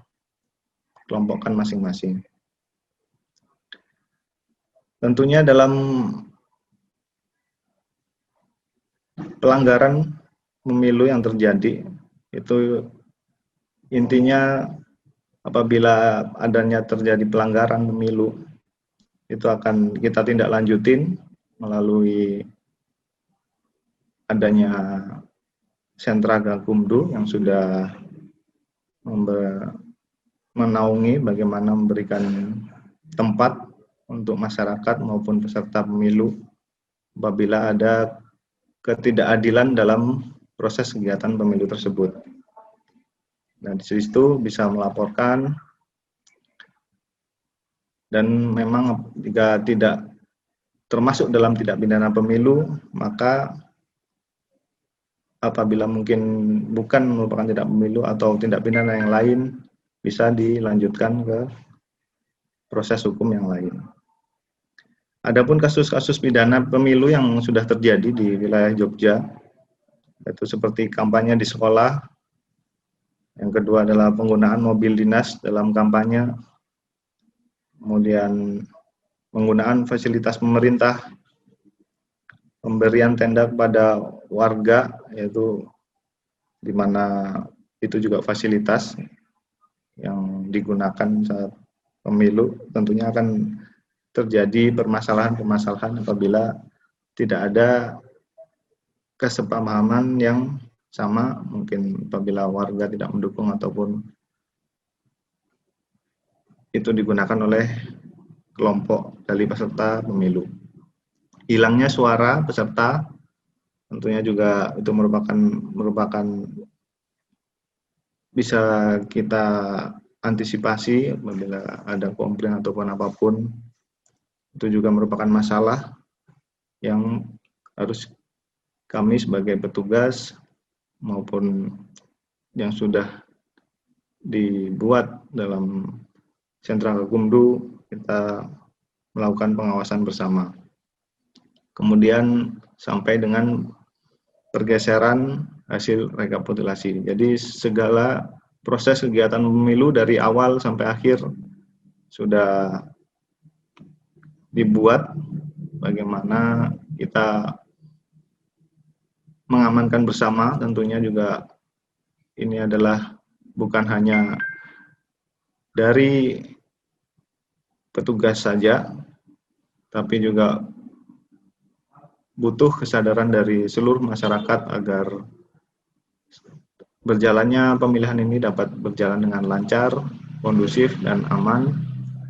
Speaker 7: kelompokkan masing-masing. Tentunya dalam pelanggaran pemilu yang terjadi, Itu intinya apabila adanya terjadi pelanggaran pemilu, itu akan kita tindak lanjutin melalui adanya sentra Gakumdu yang sudah menaungi bagaimana memberikan tempat untuk masyarakat maupun peserta pemilu apabila ada ketidakadilan dalam proses kegiatan pemilu tersebut. Nah, di situ bisa melaporkan, dan memang jika tidak termasuk dalam tindak pidana pemilu, maka apabila mungkin bukan merupakan tindak pemilu atau tindak pidana yang lain, bisa dilanjutkan ke proses hukum yang lain. Adapun kasus-kasus pidana pemilu yang sudah terjadi di wilayah Jogja, itu seperti kampanye di sekolah, yang kedua adalah penggunaan mobil dinas dalam kampanye, kemudian penggunaan fasilitas pemerintah, pemberian tenda kepada warga, yaitu di mana itu juga fasilitas yang digunakan saat pemilu. Tentunya akan terjadi permasalahan-permasalahan apabila tidak ada kesepahaman yang sama, mungkin apabila warga tidak mendukung ataupun itu digunakan oleh kelompok dari peserta pemilu. Hilangnya suara peserta tentunya juga itu merupakan bisa kita antisipasi apabila ada komplain ataupun apapun. Itu juga merupakan masalah yang harus kami sebagai petugas maupun yang sudah dibuat dalam sentra Gakumdu, kita melakukan pengawasan bersama. Kemudian sampai dengan pergeseran hasil rekapitulasi. Jadi segala proses kegiatan pemilu dari awal sampai akhir sudah dibuat bagaimana kita mengamankan bersama. Tentunya juga ini adalah bukan hanya dari petugas saja, tapi juga butuh kesadaran dari seluruh masyarakat agar berjalannya pemilihan ini dapat berjalan dengan lancar, kondusif, dan aman,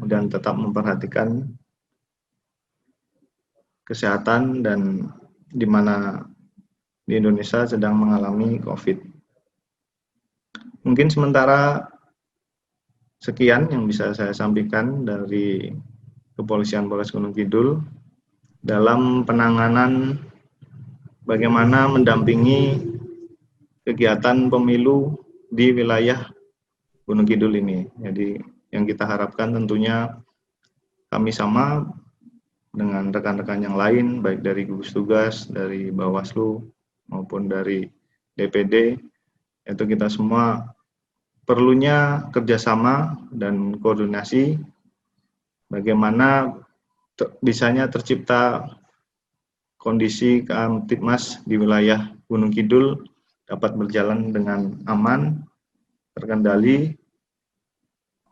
Speaker 7: dan tetap memperhatikan kesehatan dan di mana di Indonesia sedang mengalami COVID. Mungkin sementara sekian yang bisa saya sampaikan dari Kepolisian Polres Gunung Kidul dalam penanganan bagaimana mendampingi kegiatan pemilu di wilayah Gunung Kidul ini. Jadi yang kita harapkan tentunya kami sama dengan rekan-rekan yang lain, baik dari gugus tugas, dari Bawaslu, maupun dari DPD, itu kita semua perlunya kerjasama dan koordinasi bagaimana bisanya tercipta kondisi Kamtibmas di wilayah Gunung Kidul dapat berjalan dengan aman, terkendali,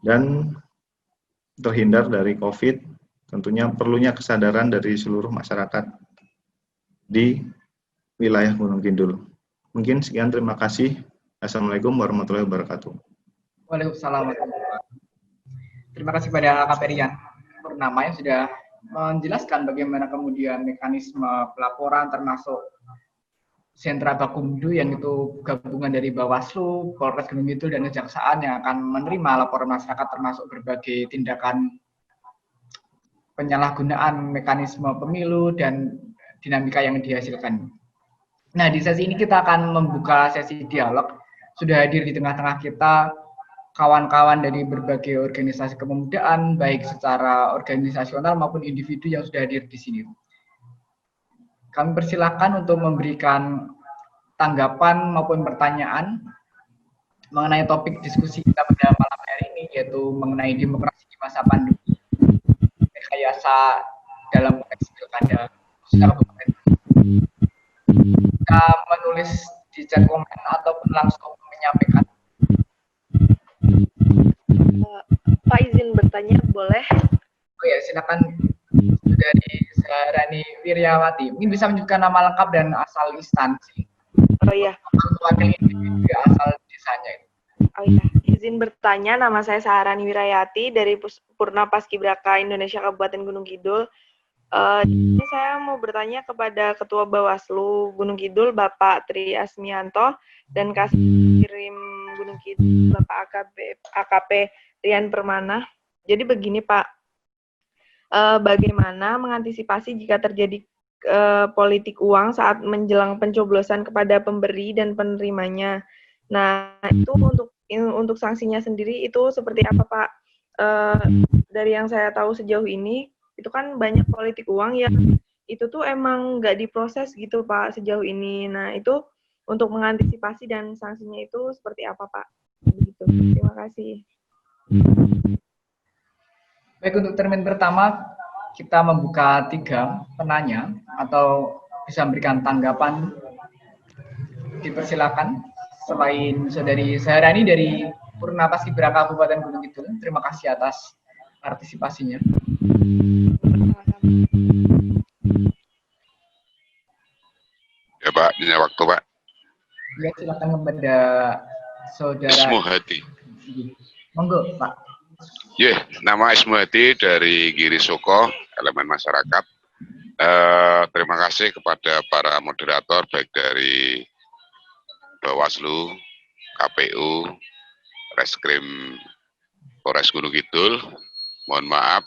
Speaker 7: dan terhindar dari COVID. Tentunya perlunya kesadaran dari seluruh masyarakat di wilayah Gunung Kidul. Mungkin sekian, terima kasih. Assalamualaikum warahmatullahi wabarakatuh.
Speaker 4: Waalaikumsalam. Terima kasih pada Kak Perian Purnama yang sudah menjelaskan bagaimana kemudian mekanisme pelaporan termasuk sentra Gakumdu yang itu gabungan dari Bawaslu, Polres Gunung Kidul, dan Kejaksaan yang akan menerima laporan masyarakat termasuk berbagai tindakan penyalahgunaan mekanisme pemilu dan dinamika yang dihasilkan. Nah, di sesi ini kita akan membuka sesi dialog. Sudah hadir di tengah-tengah kita kawan-kawan dari berbagai organisasi kepemudaan, baik secara organisasional maupun individu yang sudah hadir di sini. Kami persilakan untuk memberikan tanggapan maupun pertanyaan mengenai topik diskusi kita pada malam hari ini, yaitu mengenai demokrasi di masa pandemi, rekayasa dalam konteks pilkada secara pemerintah. Kita menulis di chat komen ataupun langsung menyampaikan.
Speaker 8: Pak izin bertanya, boleh?
Speaker 4: Oh ya, silakan dari Saharani Wiryawati. Mungkin bisa menyebutkan nama lengkap dan asal instansi.
Speaker 8: Oh iya.
Speaker 4: Wakil individu asal desanya.
Speaker 8: Oh iya, izin bertanya, nama saya Saharani Wirayati dari Purna Paskibraka Indonesia Kabupaten Gunung Kidul. Ini saya mau bertanya kepada Ketua Bawaslu Gunung Kidul, Bapak Tri Asmianto, dan Kasdirim Gunung Kidul, Bapak AKP Rian Permana. Jadi begini Pak, bagaimana mengantisipasi jika terjadi politik uang saat menjelang pencoblosan kepada pemberi dan penerimanya? Nah, itu untuk sanksinya sendiri itu seperti apa Pak? Dari yang saya tahu sejauh ini, itu kan banyak politik uang yang itu tuh emang nggak diproses gitu Pak sejauh ini. Nah, itu untuk mengantisipasi dan sanksinya itu seperti apa Pak? Begitu. Terima kasih.
Speaker 4: Baik, untuk termin pertama kita membuka 3 penanya atau bisa memberikan tanggapan. Dipersilakan. Selain Saudari Saharani dari Purna Paskibraka Kabupaten Gunung Kidul, terima kasih atas partisipasinya.
Speaker 2: Ya Pak, punya waktu Pak.
Speaker 4: Ya, silakan kepada Saudara
Speaker 2: Ismuhati.
Speaker 4: Monggo Pak.
Speaker 2: Ya, nama Ismuhati dari Giri Soko, elemen masyarakat. Terima kasih kepada para moderator baik dari Bawaslu, KPU, Reskrim Polres Gunung Kidul. Mohon maaf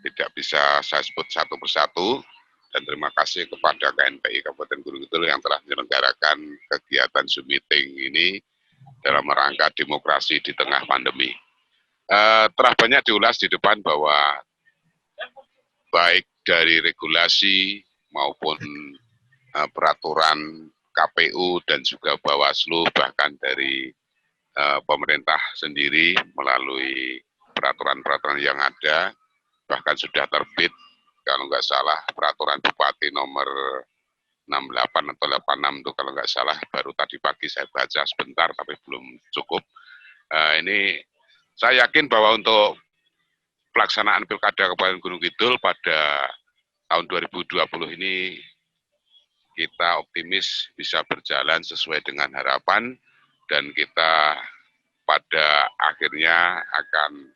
Speaker 2: tidak bisa saya sebut satu persatu, dan terima kasih kepada KNPI Kabupaten Gunung Kidul yang telah menyelenggarakan kegiatan Zoom meeting ini dalam rangka demokrasi di tengah pandemi. Telah banyak diulas di depan bahwa baik dari regulasi maupun peraturan KPU dan juga Bawaslu, bahkan dari pemerintah sendiri melalui peraturan-peraturan yang ada, bahkan sudah terbit, kalau nggak salah, peraturan Bupati nomor 68 atau 86 itu kalau nggak salah, baru tadi pagi saya baca sebentar, tapi belum cukup. Ini saya yakin bahwa untuk pelaksanaan Pilkada Kabupaten Gunung Kidul pada tahun 2020 ini kita optimis bisa berjalan sesuai dengan harapan, dan kita pada akhirnya akan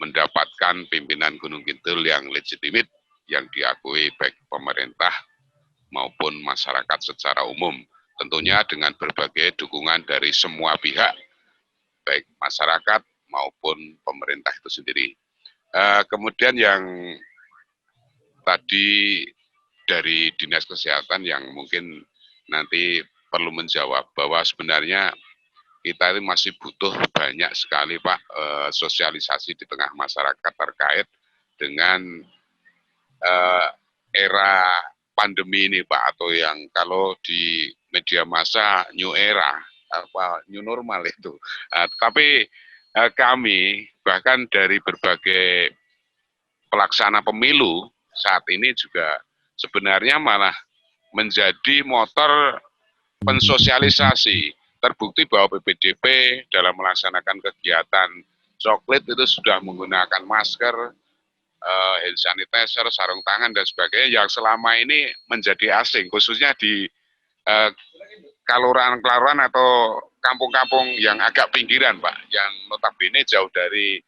Speaker 2: mendapatkan pimpinan Gunung Kidul yang legitimit, yang diakui baik pemerintah maupun masyarakat secara umum. Tentunya dengan berbagai dukungan dari semua pihak, baik masyarakat maupun pemerintah itu sendiri. Kemudian yang tadi dari Dinas Kesehatan yang mungkin nanti perlu menjawab bahwa sebenarnya kita ini masih butuh banyak sekali Pak sosialisasi di tengah masyarakat terkait dengan era pandemi ini Pak, atau yang kalau di media massa new era, apa new normal itu. Tapi kami bahkan dari berbagai pelaksana pemilu saat ini juga sebenarnya malah menjadi motor pensosialisasi. Terbukti bahwa PPDP dalam melaksanakan kegiatan coklit itu sudah menggunakan masker, hand sanitizer, sarung tangan, dan sebagainya yang selama ini menjadi asing, khususnya di kelurahan-kelurahan atau kampung-kampung yang agak pinggiran, Pak, yang notabene jauh dari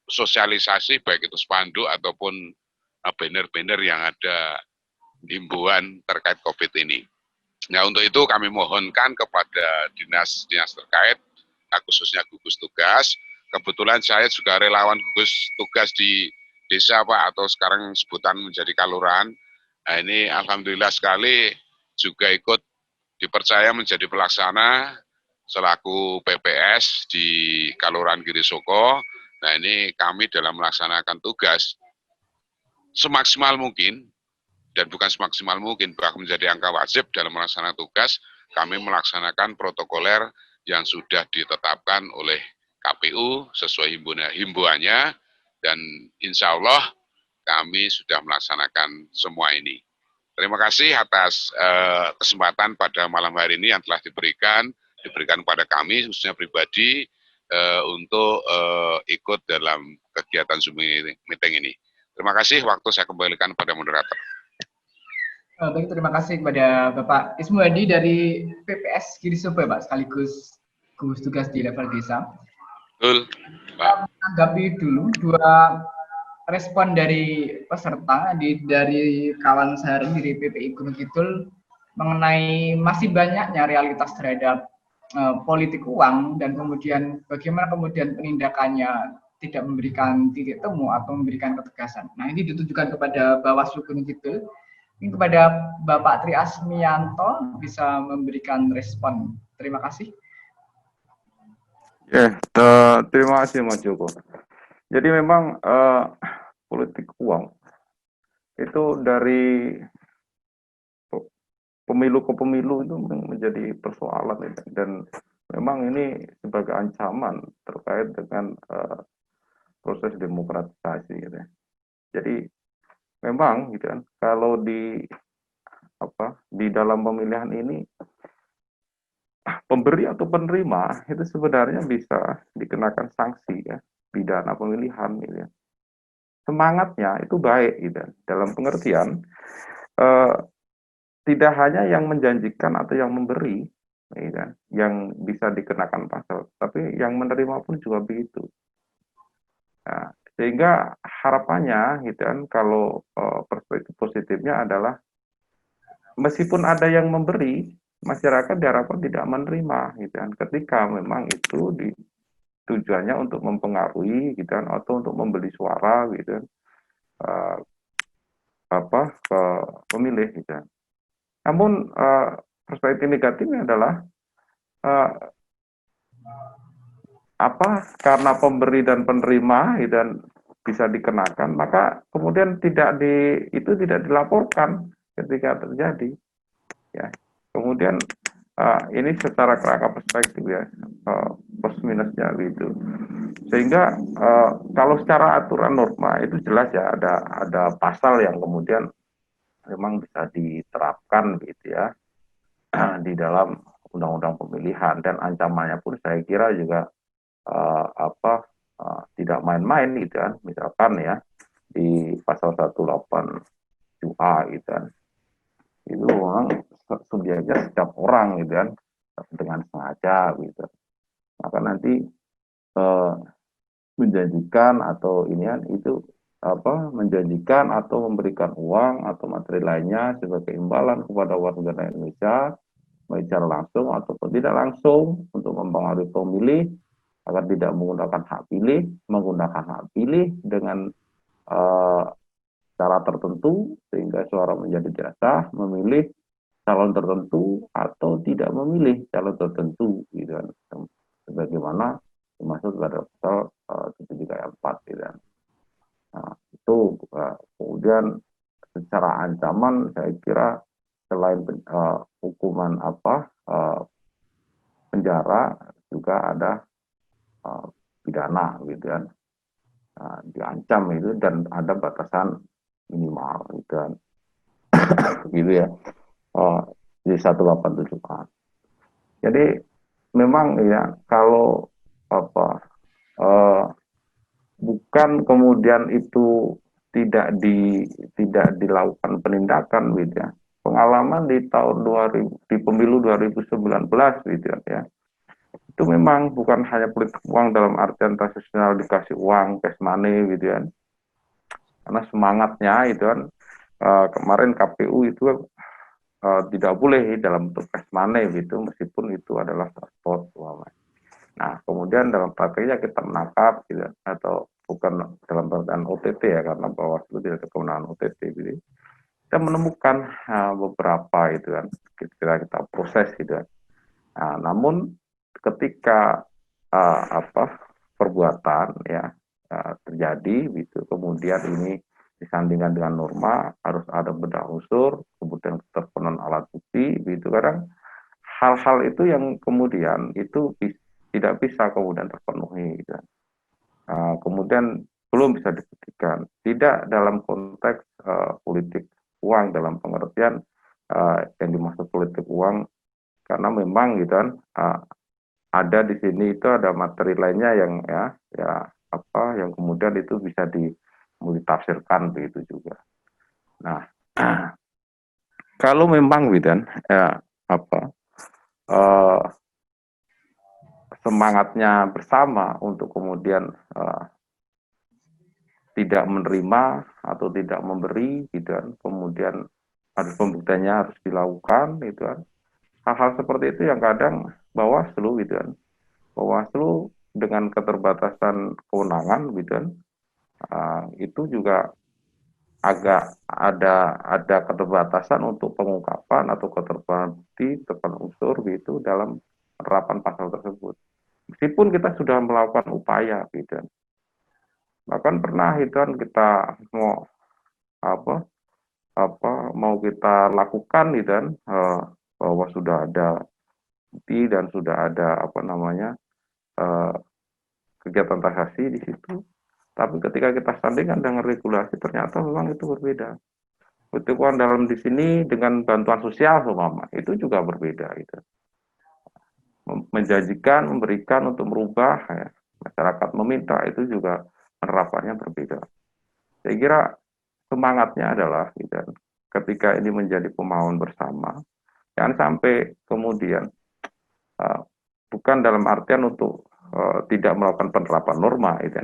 Speaker 2: sosialisasi, baik itu spanduk ataupun banner-banner yang ada himbauan terkait COVID ini. Nah, untuk itu kami mohonkan kepada dinas-dinas terkait, khususnya gugus tugas. Kebetulan saya juga relawan gugus tugas di desa Pak, atau sekarang sebutan menjadi kalurahan. Nah, ini alhamdulillah sekali juga ikut dipercaya menjadi pelaksana selaku PPS di Kalurahan Girisoko. Nah, ini kami dalam melaksanakan tugas semaksimal mungkin, dan bukan semaksimal mungkin, bahkan menjadi angka wajib dalam melaksanakan tugas, kami melaksanakan protokoler yang sudah ditetapkan oleh KPU sesuai himbauannya, dan insya Allah kami sudah melaksanakan semua ini. Terima kasih atas kesempatan pada malam hari ini yang telah diberikan pada kami khususnya pribadi untuk ikut dalam kegiatan Zoom meeting ini. Terima kasih, waktu saya kembalikan pada moderator.
Speaker 4: Baik, terima kasih kepada Bapak Ismu Hadi dari PPS Kirisobo, Pak, sekaligus gugus tugas di level desa.
Speaker 2: Betul,
Speaker 4: Pak. Menanggapi dulu dua respon dari peserta dari kawan sehari dari PPI Gunung Kidul mengenai masih banyaknya realitas terhadap politik uang dan kemudian bagaimana kemudian penindakannya tidak memberikan titik temu atau memberikan ketegasan. Nah, ini ditujukan kepada Bawaslu Gunung Kidul. Ini kepada Bapak Tri Asmianto bisa memberikan respon. Terima kasih.
Speaker 5: Ya, terima kasih Mas Joko. Jadi memang politik uang itu dari pemilu ke pemilu itu menjadi persoalan dan memang ini sebagai ancaman terkait dengan proses demokratisasi gitu ya. Jadi memang gitu kan kalau di dalam pemilihan ini pemberi atau penerima itu sebenarnya bisa dikenakan sanksi ya, pidana pemilihan gitu ya. Semangatnya itu baik gitu dalam pengertian tidak hanya yang menjanjikan atau yang memberi gitu kan, yang bisa dikenakan pasal, tapi yang menerima pun juga begitu. Nah, sehingga harapannya gitu kan kalau perspektif positifnya adalah meskipun ada yang memberi, masyarakat diharapkan tidak menerima gitu kan, ketika memang itu tujuannya untuk mempengaruhi gitu kan, atau untuk membeli suara gitu kan, ke pemilih gitu kan. Namun perspektif negatifnya adalah karena pemberi dan penerima gitu, dan bisa dikenakan, maka kemudian tidak dilaporkan ketika terjadi ya. Kemudian ini secara kerangka perspektif ya, plus minusnya gitu. Sehingga kalau secara aturan norma itu jelas ya ada pasal yang kemudian memang bisa diterapkan gitu ya di dalam undang-undang pemilihan, dan ancamannya pun saya kira juga tidak main-main gitu kan. Misalkan ya di pasal 187A gitu kan, itu memang subjeknya setiap orang gitu kan dengan sengaja gitu, maka nanti menjanjikan atau menjanjikan atau memberikan uang atau materi lainnya sebagai imbalan kepada warga negara Indonesia baik secara langsung ataupun tidak langsung untuk mempengaruhi pemilih agar tidak menggunakan hak pilih dengan cara tertentu sehingga suara menjadi tidak sah, memilih calon tertentu atau tidak memilih calon tertentu gitu kan, sebagaimana dimaksud pada pasal 73 gitu kan. Nah, itu kemudian secara ancaman saya kira selain hukuman penjara juga ada pidana gitu kan, diancam itu, dan ada batasan minimal gitu kan gitu ya, di 187A. Jadi memang ya kalau bukan kemudian itu tidak dilakukan penindakan gitu ya. Pengalaman di tahun 2000 di pemilu 2019 gitu ya. Itu memang bukan hanya politik uang dalam artian transaksional dikasih uang cash money gitu kan. Karena semangatnya itu kan kemarin KPU itu tidak boleh dalam bentuk cash money gitu, meskipun itu adalah transport uang. Nah, kemudian dalam prakteknya kita menangkap gitu, atau bukan dalam perkataan OTT ya, karena Bawaslu tidak ada kewenangan OTT gitu. Kita menemukan beberapa itu kan, kita proses gitu kan. Nah, namun ketika perbuatan ya terjadi gitu, kemudian ini disandingkan dengan norma, harus ada bedah unsur, kemudian keterpenuhan alat bukti gitu. Kadang hal-hal itu yang kemudian itu tidak bisa kemudian terpenuhi gitu. Kemudian belum bisa dibuktikan, tidak dalam konteks politik uang dalam pengertian yang dimaksud politik uang, karena memang gitu kan ada di sini itu ada materi lainnya yang yang kemudian itu bisa ditafsirkan begitu juga. Nah, kalau memang gitu kan semangatnya bersama untuk kemudian tidak menerima atau tidak memberi gitu kan, kemudian harus pembuktiannya harus dilakukan gitu kan. Hal-hal seperti itu yang kadang Bawaslu gitu kan. Bawaslu dengan keterbatasan kewenangan gitu kan, itu juga agak ada keterbatasan untuk pengungkapan atau keterbatasan bukti tepan unsur gitu dalam penerapan pasal tersebut. Meskipun kita sudah melakukan upaya gitu kan. Bahkan pernah itu kan kita mau mau kita lakukan gitu kan, bahwa sudah ada bukti dan sudah ada kegiatan taksasi di situ. Tapi ketika kita sandingkan dengan regulasi, ternyata memang itu berbeda. Politik uang dalam di sini dengan bantuan sosial itu juga berbeda gitu. Menjanjikan, memberikan untuk merubah, ya. Masyarakat meminta, itu juga penerapannya berbeda. Saya kira semangatnya adalah gitu, ketika ini menjadi pemahaman bersama, jangan sampai kemudian bukan dalam artian untuk tidak melakukan penerapan norma, gitu,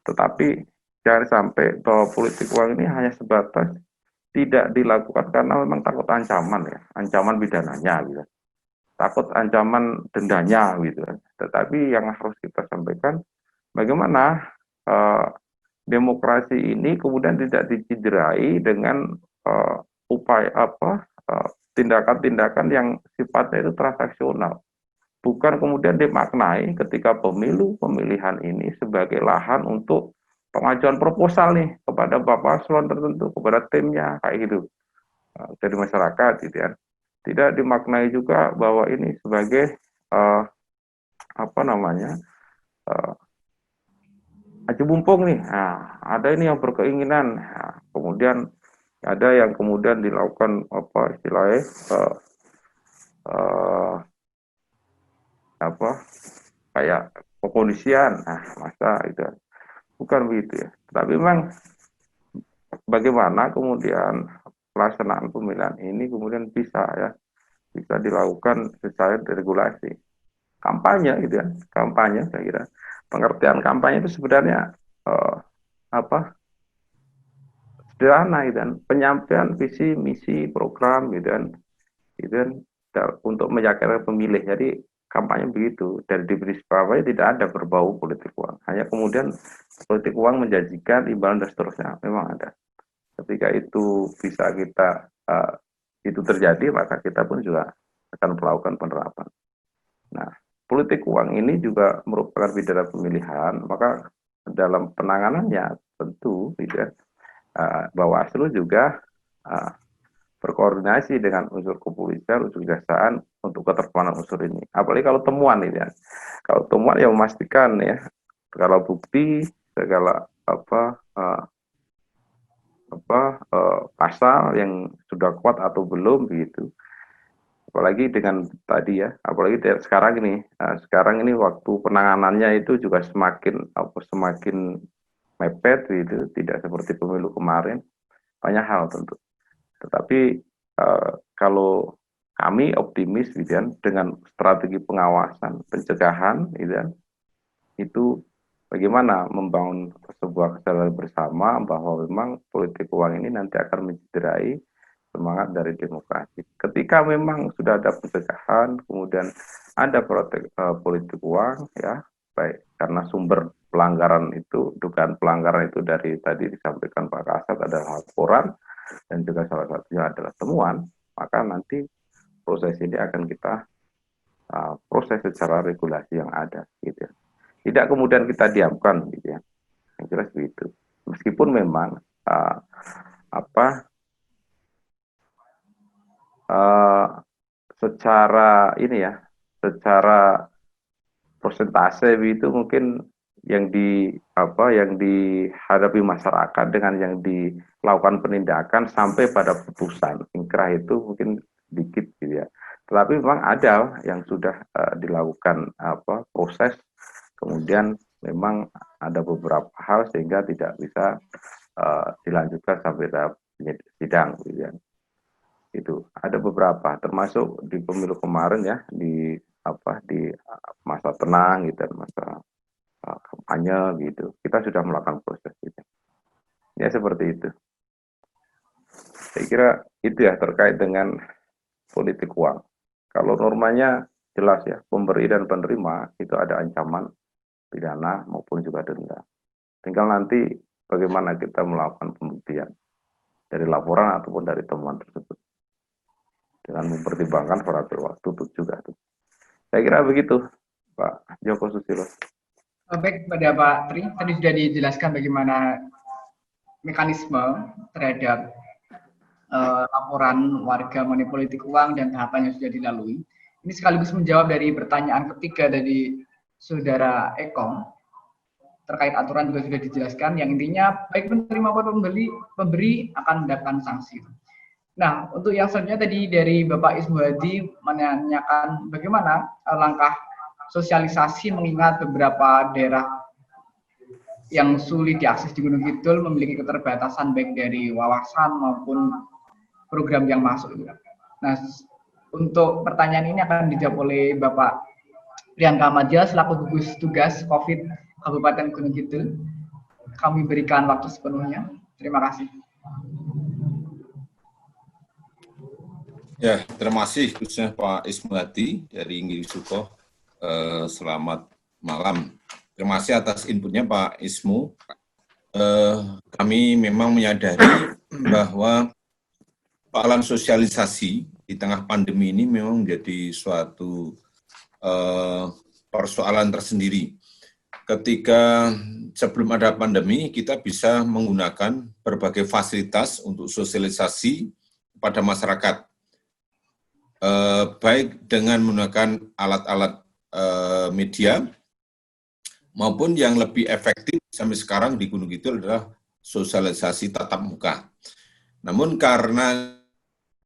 Speaker 5: tetapi jangan sampai bahwa politik uang ini hanya sebatas tidak dilakukan karena memang takut ancaman, ya, ancaman pidananya, gitu. Takut ancaman dendanya gitu kan. Tetapi yang harus kita sampaikan bagaimana demokrasi ini kemudian tidak diciderai dengan tindakan-tindakan yang sifatnya itu transaksional. Bukan kemudian dimaknai ketika pemilihan ini sebagai lahan untuk pengajuan proposal nih kepada bapak paslon tertentu, kepada timnya kayak gitu dari masyarakat gitu ya. Tidak dimaknai juga bahwa ini sebagai aji mumpung nih. Nah, ada ini yang berkeinginan. Nah, kemudian ada yang kemudian dilakukan istilahnya kayak pekondisian. Nah, masa itu bukan begitu ya. Tapi memang bagaimana kemudian pelaksanaan pemilihan ini kemudian bisa dilakukan secara regulasi. Kampanye gitu ya, kampanye saya kira. Pengertian kampanye itu sebenarnya sederhana gitu kan, penyampaian visi, misi, program gitu kan untuk meyakinkan pemilih. Jadi kampanye begitu, dari diberi kampanye tidak ada berbau politik uang, hanya kemudian politik uang menjanjikan imbalan dan seterusnya memang ada. Ketika itu bisa kita itu terjadi, maka kita pun juga akan melakukan penerapan. Nah, politik uang ini juga merupakan pidana pemilihan, maka dalam penanganannya tentu gitu, Bawaslu juga berkoordinasi dengan unsur kepolisian, unsur kejaksaan untuk keterpanan unsur ini. Apalagi kalau temuan ini ya. Kalau temuan yang memastikan ya, segala bukti, segala pasal yang sudah kuat atau belum begitu. Apalagi dengan tadi ya, apalagi sekarang ini waktu penanganannya itu juga semakin mepet gitu, tidak seperti pemilu kemarin, banyak hal tentu. Tetapi kalau kami optimis gitu kan, dengan strategi pengawasan, pencegahan gitu kan, itu bagaimana membangun sebuah kesadaran bersama bahwa memang politik uang ini nanti akan mencederai semangat dari demokrasi. Ketika memang sudah ada pencegahan, kemudian ada politik uang, ya, baik karena sumber pelanggaran itu, dugaan pelanggaran itu dari tadi disampaikan Pak Kasat adalah laporan, dan juga salah satunya adalah temuan, maka nanti proses ini akan kita proses secara regulasi yang ada, gitu ya. Tidak kemudian kita diamkan, gitu ya. Yang jelas begitu. Meskipun memang secara persentase itu mungkin yang dihadapi masyarakat dengan yang dilakukan penindakan sampai pada putusan ingkrah itu mungkin sedikit gitu ya. Tetapi memang ada yang sudah dilakukan proses, kemudian memang ada beberapa hal sehingga tidak bisa dilanjutkan sampai tahap sidang gitu ya. Itu ada beberapa, termasuk di pemilu kemarin ya, di masa tenang gitu, masa kampanye gitu, kita sudah melakukan proses itu. Ya seperti itu. Saya kira itu ya terkait dengan politik uang. Kalau normanya jelas ya, pemberi dan penerima itu ada ancaman pidana maupun juga denda. Tinggal nanti bagaimana kita melakukan pembuktian dari laporan ataupun dari temuan tersebut dengan mempertimbangkan variabel waktu itu juga. Saya kira begitu, Pak Joko Susilo.
Speaker 4: Baik, pada Pak Tri, tadi sudah dijelaskan bagaimana mekanisme terhadap laporan warga mengenai politik uang dan tahapan yang sudah dilalui. Ini sekaligus menjawab dari pertanyaan ketiga dari Saudara Ekom terkait aturan juga sudah dijelaskan, yang intinya baik penerima maupun pemberi akan mendapatkan sanksi. Nah, untuk yang selanjutnya tadi dari Bapak Ismu Hadi menanyakan bagaimana langkah sosialisasi mengingat beberapa daerah yang sulit diakses di Gunung Kidul memiliki keterbatasan baik dari wawasan maupun program yang masuk. Nah, untuk pertanyaan ini akan dijawab oleh Bapak Rian Kamadja selaku gugus tugas COVID Kabupaten Gunung Kidul. Kami berikan waktu sepenuhnya. Terima kasih.
Speaker 6: Ya, terima kasih khususnya Pak Ismu Hadi dari Inggris Suko. Selamat malam. Terima kasih atas inputnya Pak Ismu. Kami memang menyadari bahwa persoalan sosialisasi di tengah pandemi ini memang menjadi suatu persoalan tersendiri. Ketika sebelum ada pandemi, kita bisa menggunakan berbagai fasilitas untuk sosialisasi kepada masyarakat, baik dengan menggunakan alat-alat media, maupun yang lebih efektif sampai sekarang di Gunung Kidul adalah sosialisasi tatap muka. Namun karena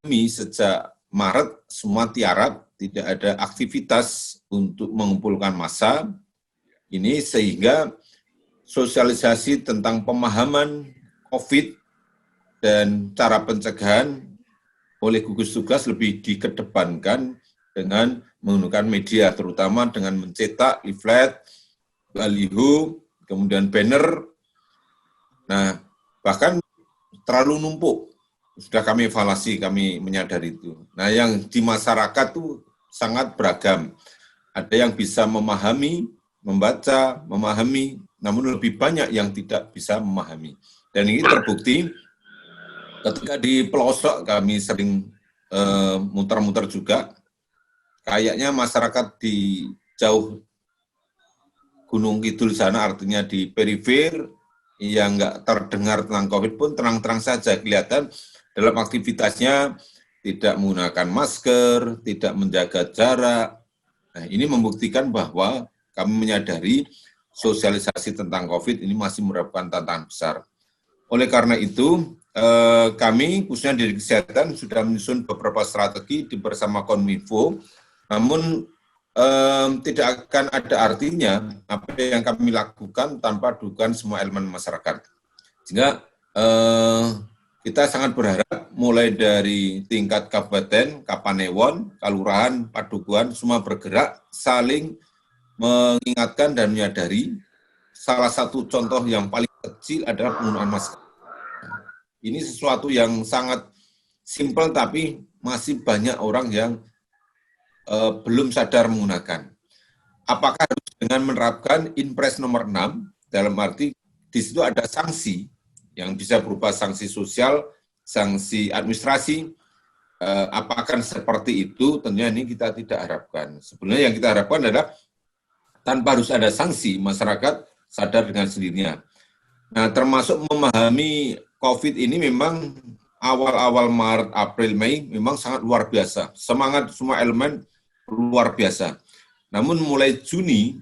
Speaker 6: kami sejak Maret semua tiarap, tidak ada aktivitas untuk mengumpulkan massa, ini sehingga sosialisasi tentang pemahaman COVID dan cara pencegahan oleh gugus tugas lebih dikedepankan dengan menggunakan media, terutama dengan mencetak leaflet, baliho, kemudian banner. Nah, bahkan terlalu numpuk. Sudah kami evaluasi, kami menyadari itu. Nah, yang di masyarakat itu sangat beragam. Ada yang bisa memahami, membaca, memahami, namun lebih banyak yang tidak bisa memahami. Dan ini terbukti ketika di pelosok kami sering muter-muter juga, kayaknya masyarakat di jauh Gunung Kidul sana, artinya di perifer, yang nggak terdengar tentang COVID pun terang-terang saja kelihatan dalam aktivitasnya tidak menggunakan masker, tidak menjaga jarak. Nah, ini membuktikan bahwa kami menyadari sosialisasi tentang COVID ini masih merupakan tantangan besar. Oleh karena itu, kami khususnya di kesehatan sudah menyusun beberapa strategi bersama Kominfo, namun tidak akan ada artinya apa yang kami lakukan tanpa dukungan semua elemen masyarakat. Sehingga kita sangat berharap mulai dari tingkat kabupaten, kapanewon, kalurahan, padukuhan, semua bergerak saling mengingatkan dan menyadari. Salah satu contoh yang paling kecil adalah penggunaan masker. Ini sesuatu yang sangat simpel tapi masih banyak orang yang belum sadar menggunakan. Apakah harus dengan menerapkan Inpres nomor 6, dalam arti di situ ada sanksi yang bisa berupa sanksi sosial, sanksi administrasi. Apakah seperti itu? Tentunya ini kita tidak harapkan. Sebenarnya yang kita harapkan adalah tanpa harus ada sanksi, masyarakat sadar dengan sendirinya. Nah, termasuk memahami COVID ini memang awal-awal Maret, April, Mei memang sangat luar biasa. Semangat semua elemen luar biasa. Namun mulai Juni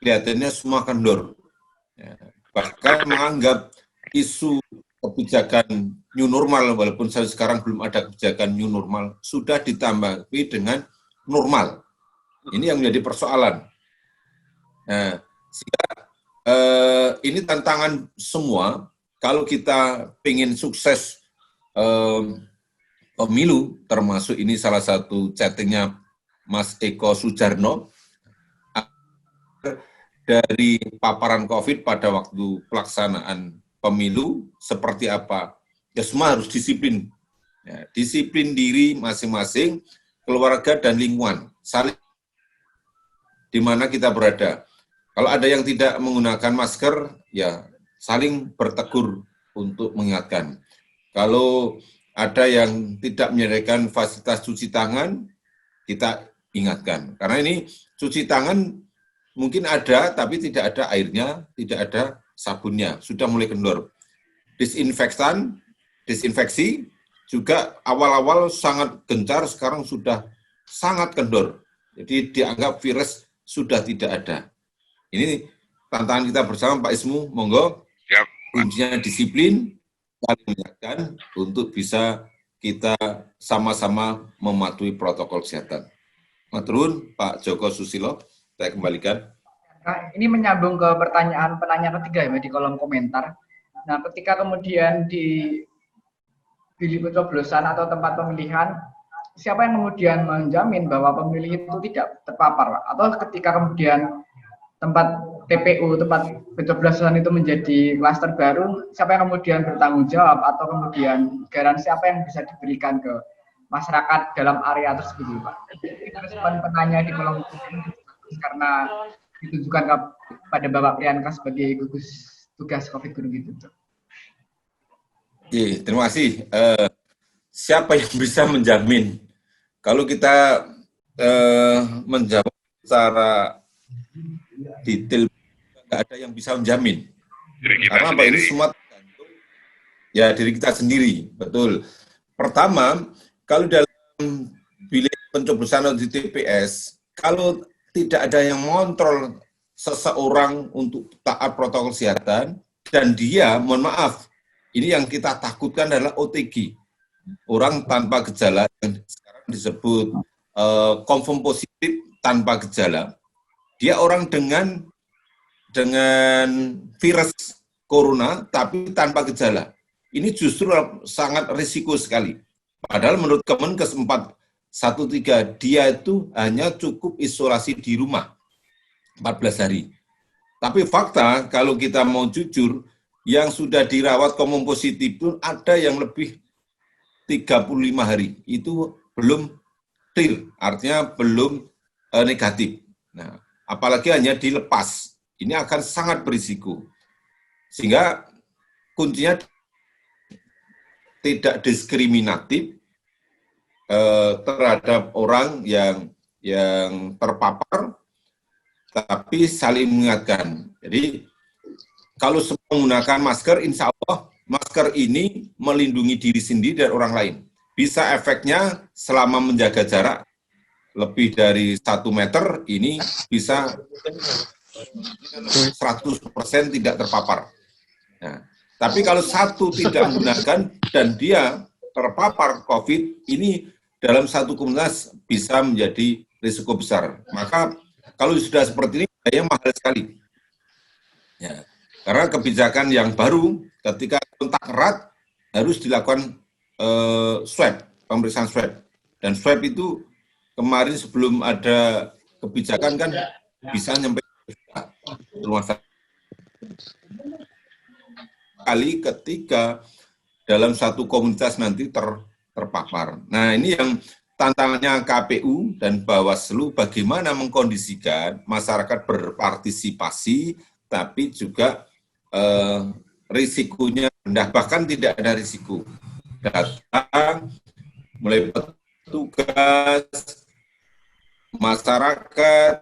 Speaker 6: kelihatannya semua kendor. Ya, bahkan menganggap isu kebijakan new normal, walaupun sekarang belum ada kebijakan new normal, sudah ditambah dengan normal. Ini yang menjadi persoalan. Nah, sehingga ini tantangan semua. Kalau kita ingin sukses pemilu, termasuk ini salah satu chattingnya Mas Eko Sujarno, dari paparan COVID pada waktu pelaksanaan pemilu seperti apa? Ya semua harus disiplin. Ya, disiplin diri masing-masing, keluarga dan lingkungan, saling di mana kita berada. Kalau ada yang tidak menggunakan masker, ya saling bertegur untuk mengingatkan. Kalau ada yang tidak menyediakan fasilitas cuci tangan, kita ingatkan. Karena ini cuci tangan mungkin ada, tapi tidak ada airnya, tidak ada sabunnya, sudah mulai kendor. Disinfeksi juga awal-awal sangat gencar, sekarang sudah sangat kendor. Jadi dianggap virus sudah tidak ada. Ini tantangan kita bersama, Pak Ismu, monggo.
Speaker 2: Siap.
Speaker 6: Kuncinya disiplin, saling mengingatkan untuk bisa kita sama-sama mematuhi protokol kesehatan. Maturun, Pak Joko Susilo, saya kembalikan.
Speaker 4: Nah, ini menyambung ke pertanyaan penanya ketiga ya di kolom komentar. Nah, ketika kemudian di bilik pencoblosan atau tempat pemilihan, siapa yang kemudian menjamin bahwa pemilih itu tidak terpapar, Pak? Atau ketika kemudian tempat TPU, tempat pencoblosan itu menjadi klaster baru, siapa yang kemudian bertanggung jawab atau kemudian garansi apa yang bisa diberikan ke masyarakat dalam area tersebut, Pak? Itu respon penanya di kolom komentar karena ditujukan kepada Bapak Priyanka sebagai gugus tugas COVID Gunung Kidul.
Speaker 6: Terima kasih. Siapa yang bisa menjamin? Kalau kita menjawab secara detail, nggak ada yang bisa menjamin. Karena apa, ini semua tergantung ya diri kita sendiri, betul. Pertama, kalau dalam bilik pencoblosan atau di TPS, kalau tidak ada yang mengontrol seseorang untuk taat protokol kesehatan, dan dia, mohon maaf, ini yang kita takutkan adalah OTG, orang tanpa gejala, yang sekarang disebut confirm positif tanpa gejala. Dia orang dengan virus corona tapi tanpa gejala. Ini justru sangat risiko sekali. Padahal menurut Kemenkes 413 dia itu hanya cukup isolasi di rumah 14 hari. Tapi fakta kalau kita mau jujur, yang sudah dirawat confirm positif pun ada yang lebih 35 hari. Itu belum clear, artinya belum negatif. Nah, apalagi hanya dilepas, ini akan sangat berisiko. Sehingga kuncinya tidak diskriminatif terhadap orang yang terpapar, tapi saling mengingatkan. Jadi kalau semua menggunakan masker, insya Allah masker ini melindungi diri sendiri dan orang lain. Bisa efeknya selama menjaga jarak lebih dari 1 meter, ini bisa 100% tidak terpapar. Nah, tapi kalau satu tidak menggunakan dan dia terpapar COVID, ini dalam satu komunitas bisa menjadi risiko besar. Maka kalau sudah seperti ini, biaya mahal sekali. Ya, karena kebijakan yang baru, ketika kontak erat, harus dilakukan swab, pemeriksaan swab. Dan swab itu kemarin sebelum ada kebijakan kan bisa nyampe rumah sakit. Kali ketika dalam satu komunitas nanti terpapar. Nah, ini yang tantangannya KPU dan Bawaslu, bagaimana mengkondisikan masyarakat berpartisipasi, tapi juga risikonya rendah, bahkan tidak ada risiko. Datang, mulai petugas, masyarakat,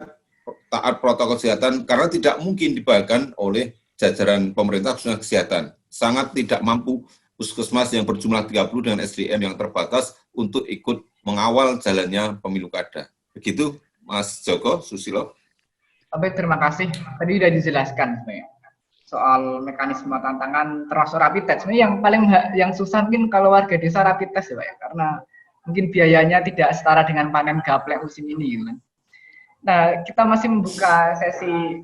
Speaker 6: taat protokol kesehatan, karena tidak mungkin dibagikan oleh jajaran pemerintah khususnya kesehatan. Sangat tidak mampu puskesmas yang berjumlah 30 dengan SDM yang terbatas untuk ikut mengawal jalannya pemilu kada. Begitu, Mas Joko Susilo.
Speaker 4: Baik, terima kasih. Tadi sudah dijelaskan sebenarnya soal mekanisme tantangan termasuk rapid test. Sebenarnya yang paling yang susah mungkin kalau warga desa rapid test ya Pak ya, karena mungkin biayanya tidak setara dengan panen gaplek musim ini gitu kan. Nah, kita masih membuka sesi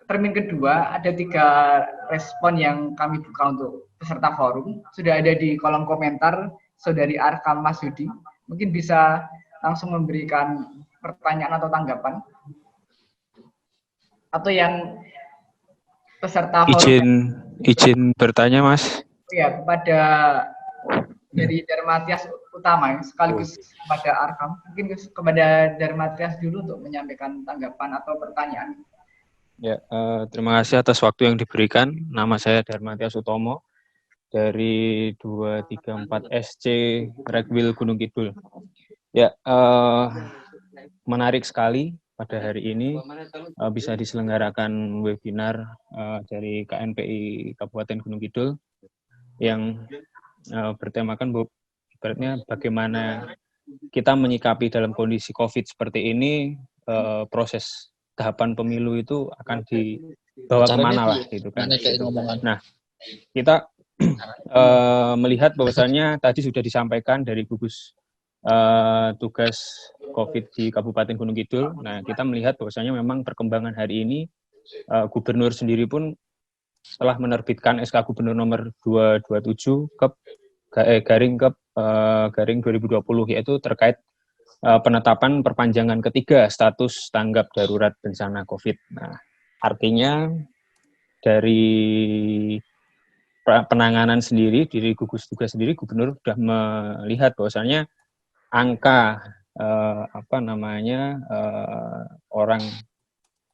Speaker 4: termin kedua, ada 3 respon yang kami buka untuk peserta forum. Sudah ada di kolom komentar Saudari Arkam Masyudi. Mungkin bisa langsung memberikan pertanyaan atau tanggapan. Atau yang peserta forum.
Speaker 9: Izin bertanya, Mas.
Speaker 4: Ya, kepada dari Darmatias Utama sekaligus kepada Arkam. Mungkin kepada Darmatias dulu untuk menyampaikan tanggapan atau pertanyaan.
Speaker 9: Ya, terima kasih atas waktu yang diberikan. Nama saya Darmatias Utomo dari 234 SC Rekwil Gunung Kidul. Ya, menarik sekali pada hari ini bisa diselenggarakan webinar dari KNPI Kabupaten Gunung Kidul yang bertemakan ibaratnya bagaimana kita menyikapi dalam kondisi COVID seperti ini, proses tahapan pemilu itu akan dibawa kemana lah gitu kan. Nah, kita melihat bahwasannya tadi sudah disampaikan dari gugus tugas COVID di Kabupaten Gunung Kidul. Nah, kita melihat bahwasanya memang perkembangan hari ini gubernur sendiri pun telah menerbitkan SK Gubernur nomor 227 garing 2020, yaitu terkait penetapan perpanjangan ketiga status tanggap darurat bencana COVID. Nah, artinya dari penanganan sendiri, dari gugus tugas sendiri, gubernur sudah melihat bahwasanya angka orang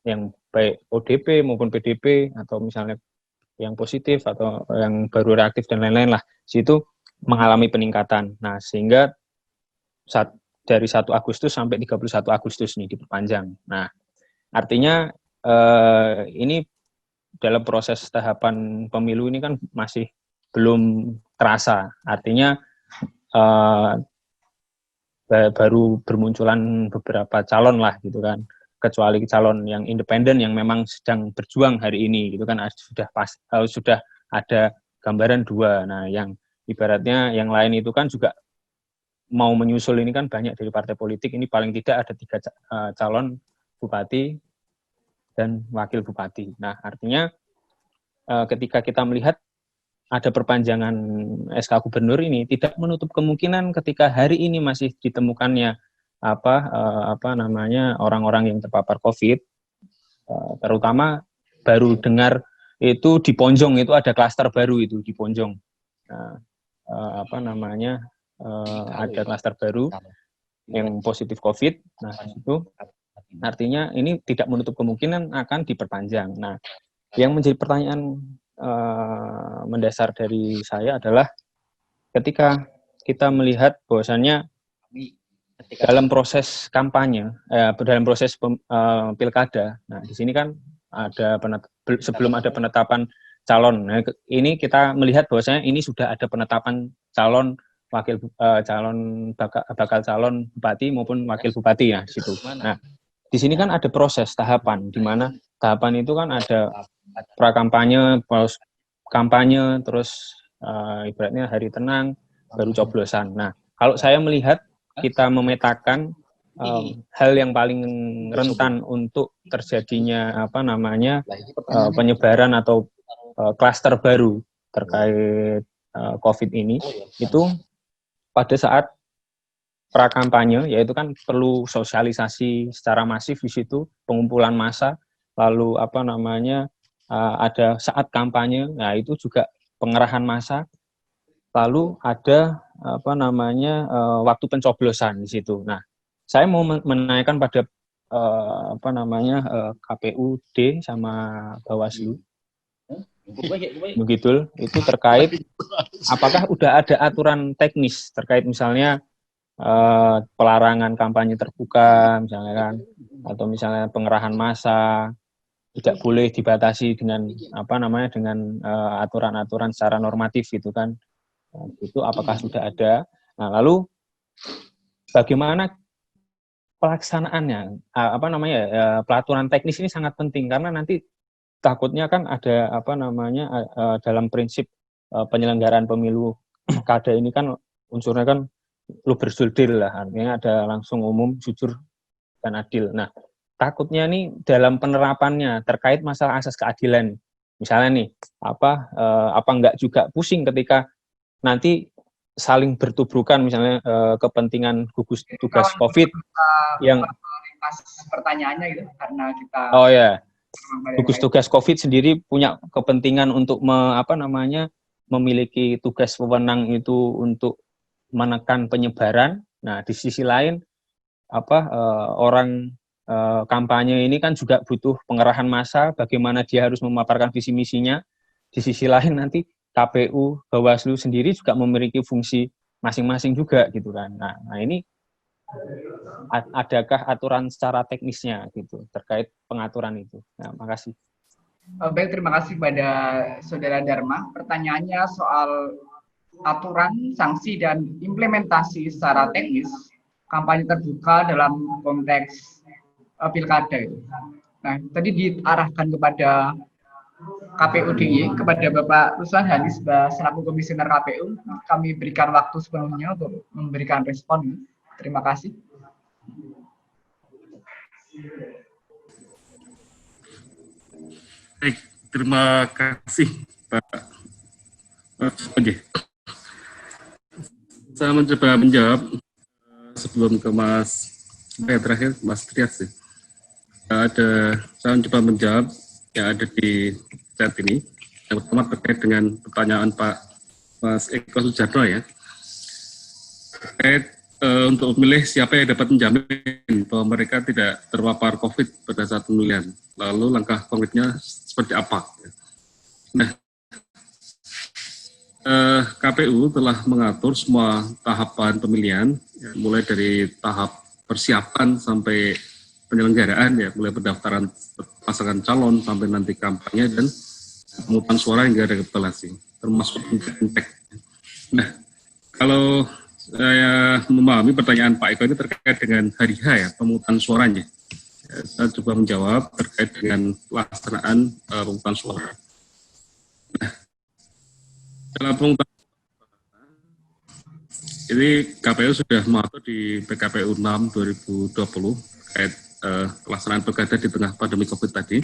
Speaker 9: yang baik ODP maupun PDP atau misalnya yang positif atau yang baru reaktif dan lain-lain lah, situ mengalami peningkatan. Nah, sehingga dari 1 Agustus sampai 31 Agustus nih diperpanjang. Nah, artinya ini dalam proses tahapan pemilu ini kan masih belum terasa. Artinya baru bermunculan beberapa calon lah gitu kan, kecuali calon yang independen yang memang sedang berjuang hari ini gitu kan, sudah ada gambaran 2. Nah, yang ibaratnya yang lain itu kan juga mau menyusul ini kan banyak dari partai politik, ini paling tidak ada 3 calon bupati dan wakil bupati. Nah, artinya ketika kita melihat ada perpanjangan SK Gubernur ini, tidak menutup kemungkinan ketika hari ini masih ditemukannya orang-orang yang terpapar COVID, terutama baru dengar itu di Ponjong itu ada klaster baru itu di Ponjong. Ada klaster baru yang positif COVID. Nah, itu artinya ini tidak menutup kemungkinan akan diperpanjang. Nah, yang menjadi pertanyaan mendasar dari saya adalah ketika kita melihat bahwasannya dalam proses kampanye, dalam proses pilkada, nah di sini kan ada sebelum ada penetapan calon. Nah, ini kita melihat bahwasanya ini sudah ada penetapan calon bakal calon bupati maupun wakil bupati ya situ. Nah, di sini kan ada proses tahapan, di mana tahapan itu kan ada pra-kampanye, kampanye, terus ibaratnya hari tenang, baru coblosan. Nah, kalau saya melihat kita memetakan hal yang paling rentan untuk terjadinya penyebaran atau klaster baru terkait COVID ini, itu pada saat pra-kampanye, yaitu kan perlu sosialisasi secara masif di situ, pengumpulan massa, lalu ada saat kampanye, nah itu juga pengerahan massa, lalu ada waktu pencoblosan di situ. Nah, saya mau menanyakan pada KPUD sama Bawaslu begitu, itu terkait apakah udah ada aturan teknis terkait misalnya pelarangan kampanye terbuka misalnya kan, atau misalnya pengerahan massa tidak boleh dibatasi dengan dengan aturan-aturan secara normatif gitu kan. Itu apakah sudah ada? Nah, lalu bagaimana pelaksanaannya, pelaturan teknis ini sangat penting karena nanti takutnya kan ada dalam prinsip penyelenggaraan pemilu kada ini kan unsurnya kan luber suldir lah, artinya ada langsung, umum, jujur, dan adil. Nah, takutnya nih dalam penerapannya terkait masalah asas keadilan, misalnya nih apa enggak juga pusing ketika nanti saling bertubrukan, misalnya kepentingan gugus tugas COVID yang
Speaker 4: pertanyaannya gitu karena kita
Speaker 9: gugus tugas COVID sendiri punya kepentingan untuk memiliki tugas wewenang itu untuk menekan penyebaran. Nah, di sisi lain orang kampanye ini kan juga butuh pengerahan massa, bagaimana dia harus memaparkan visi misinya. Di sisi lain nanti KPU, Bawaslu sendiri juga memiliki fungsi masing-masing juga gitu kan. Nah ini adakah aturan secara teknisnya gitu terkait pengaturan itu? Nah, makasih.
Speaker 4: Baik, terima kasih pada Saudara Dharma. Pertanyaannya soal aturan, sanksi, dan implementasi secara teknis kampanye terbuka dalam konteks pilkada itu. Nah, tadi diarahkan kepada KPU DIY, kepada Bapak Ruslan Hani selaku Komisioner KPU. Kami berikan waktu sepenuhnya untuk memberikan respon. Terima kasih.
Speaker 3: Baik, terima kasih Pak. Saya mencoba menjawab sebelum ke terakhir Mas Trias. Saya mencoba menjawab yang ada di chat ini. Yang pertama terkait dengan pertanyaan Pak Mas Eko Sujarno ya. Terkait untuk memilih siapa yang dapat menjamin bahwa mereka tidak terpapar COVID pada saat pemilihan. Lalu langkah konkretnya seperti apa? Nah, KPU telah mengatur semua tahapan pemilihan, ya, mulai dari tahap persiapan sampai penyelenggaraan, ya, mulai pendaftaran pasangan calon sampai nanti kampanye dan pemungutan suara hingga rekapitulasi, termasuk impact. Nah, kalau saya memahami pertanyaan Pak Eko ini terkait dengan hari H ya, pemungutan suaranya. Ya, saya coba menjawab terkait dengan pelaksanaan pemungutan suara. Nah, dalam pemungutan ini KPU sudah mengatur di PKPU 6 2020 terkait pelaksanaan pilkada di tengah pandemi COVID tadi.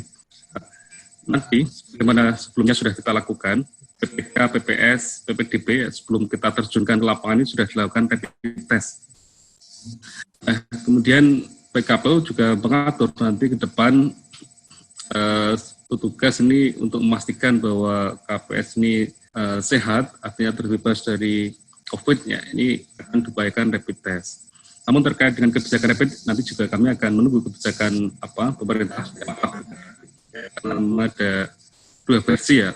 Speaker 3: Nanti, bagaimana sebelumnya sudah kita lakukan, PPK, PPS, PPDB, sebelum kita terjunkan ke lapangan ini sudah dilakukan rapid test. Nah, kemudian PKPU juga mengatur nanti ke depan petugas ini untuk memastikan bahwa KPS ini sehat, artinya terbebas dari COVID-nya, ini akan diupayakan rapid test. Namun terkait dengan kebijakan rapid, nanti juga kami akan menunggu kebijakan pemerintah. Karena ada dua versi ya,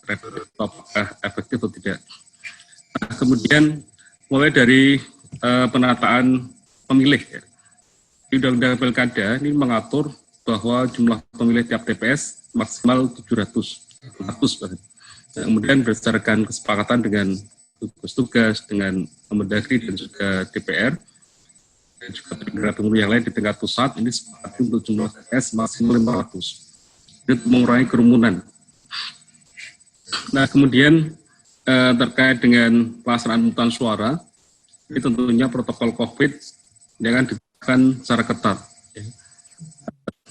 Speaker 3: rapid apakah efektif atau tidak. Nah, kemudian mulai dari penataan pemilih. Ya. Di Undang-Undang Pilkada ini mengatur bahwa jumlah pemilih tiap TPS maksimal 700. Nah, kemudian berdasarkan kesepakatan dengan gugus tugas, dengan Kemendagri dan juga DPR, dan juga penyelenggara pemilu yang lain di tingkat pusat, ini sepakat untuk jumlah TPS maksimal 500. Ini mengurangi kerumunan. Nah, kemudian terkait dengan pelaksanaan pemungutan suara, ini tentunya protokol COVID yang akan diterapkan secara ketat. Ya.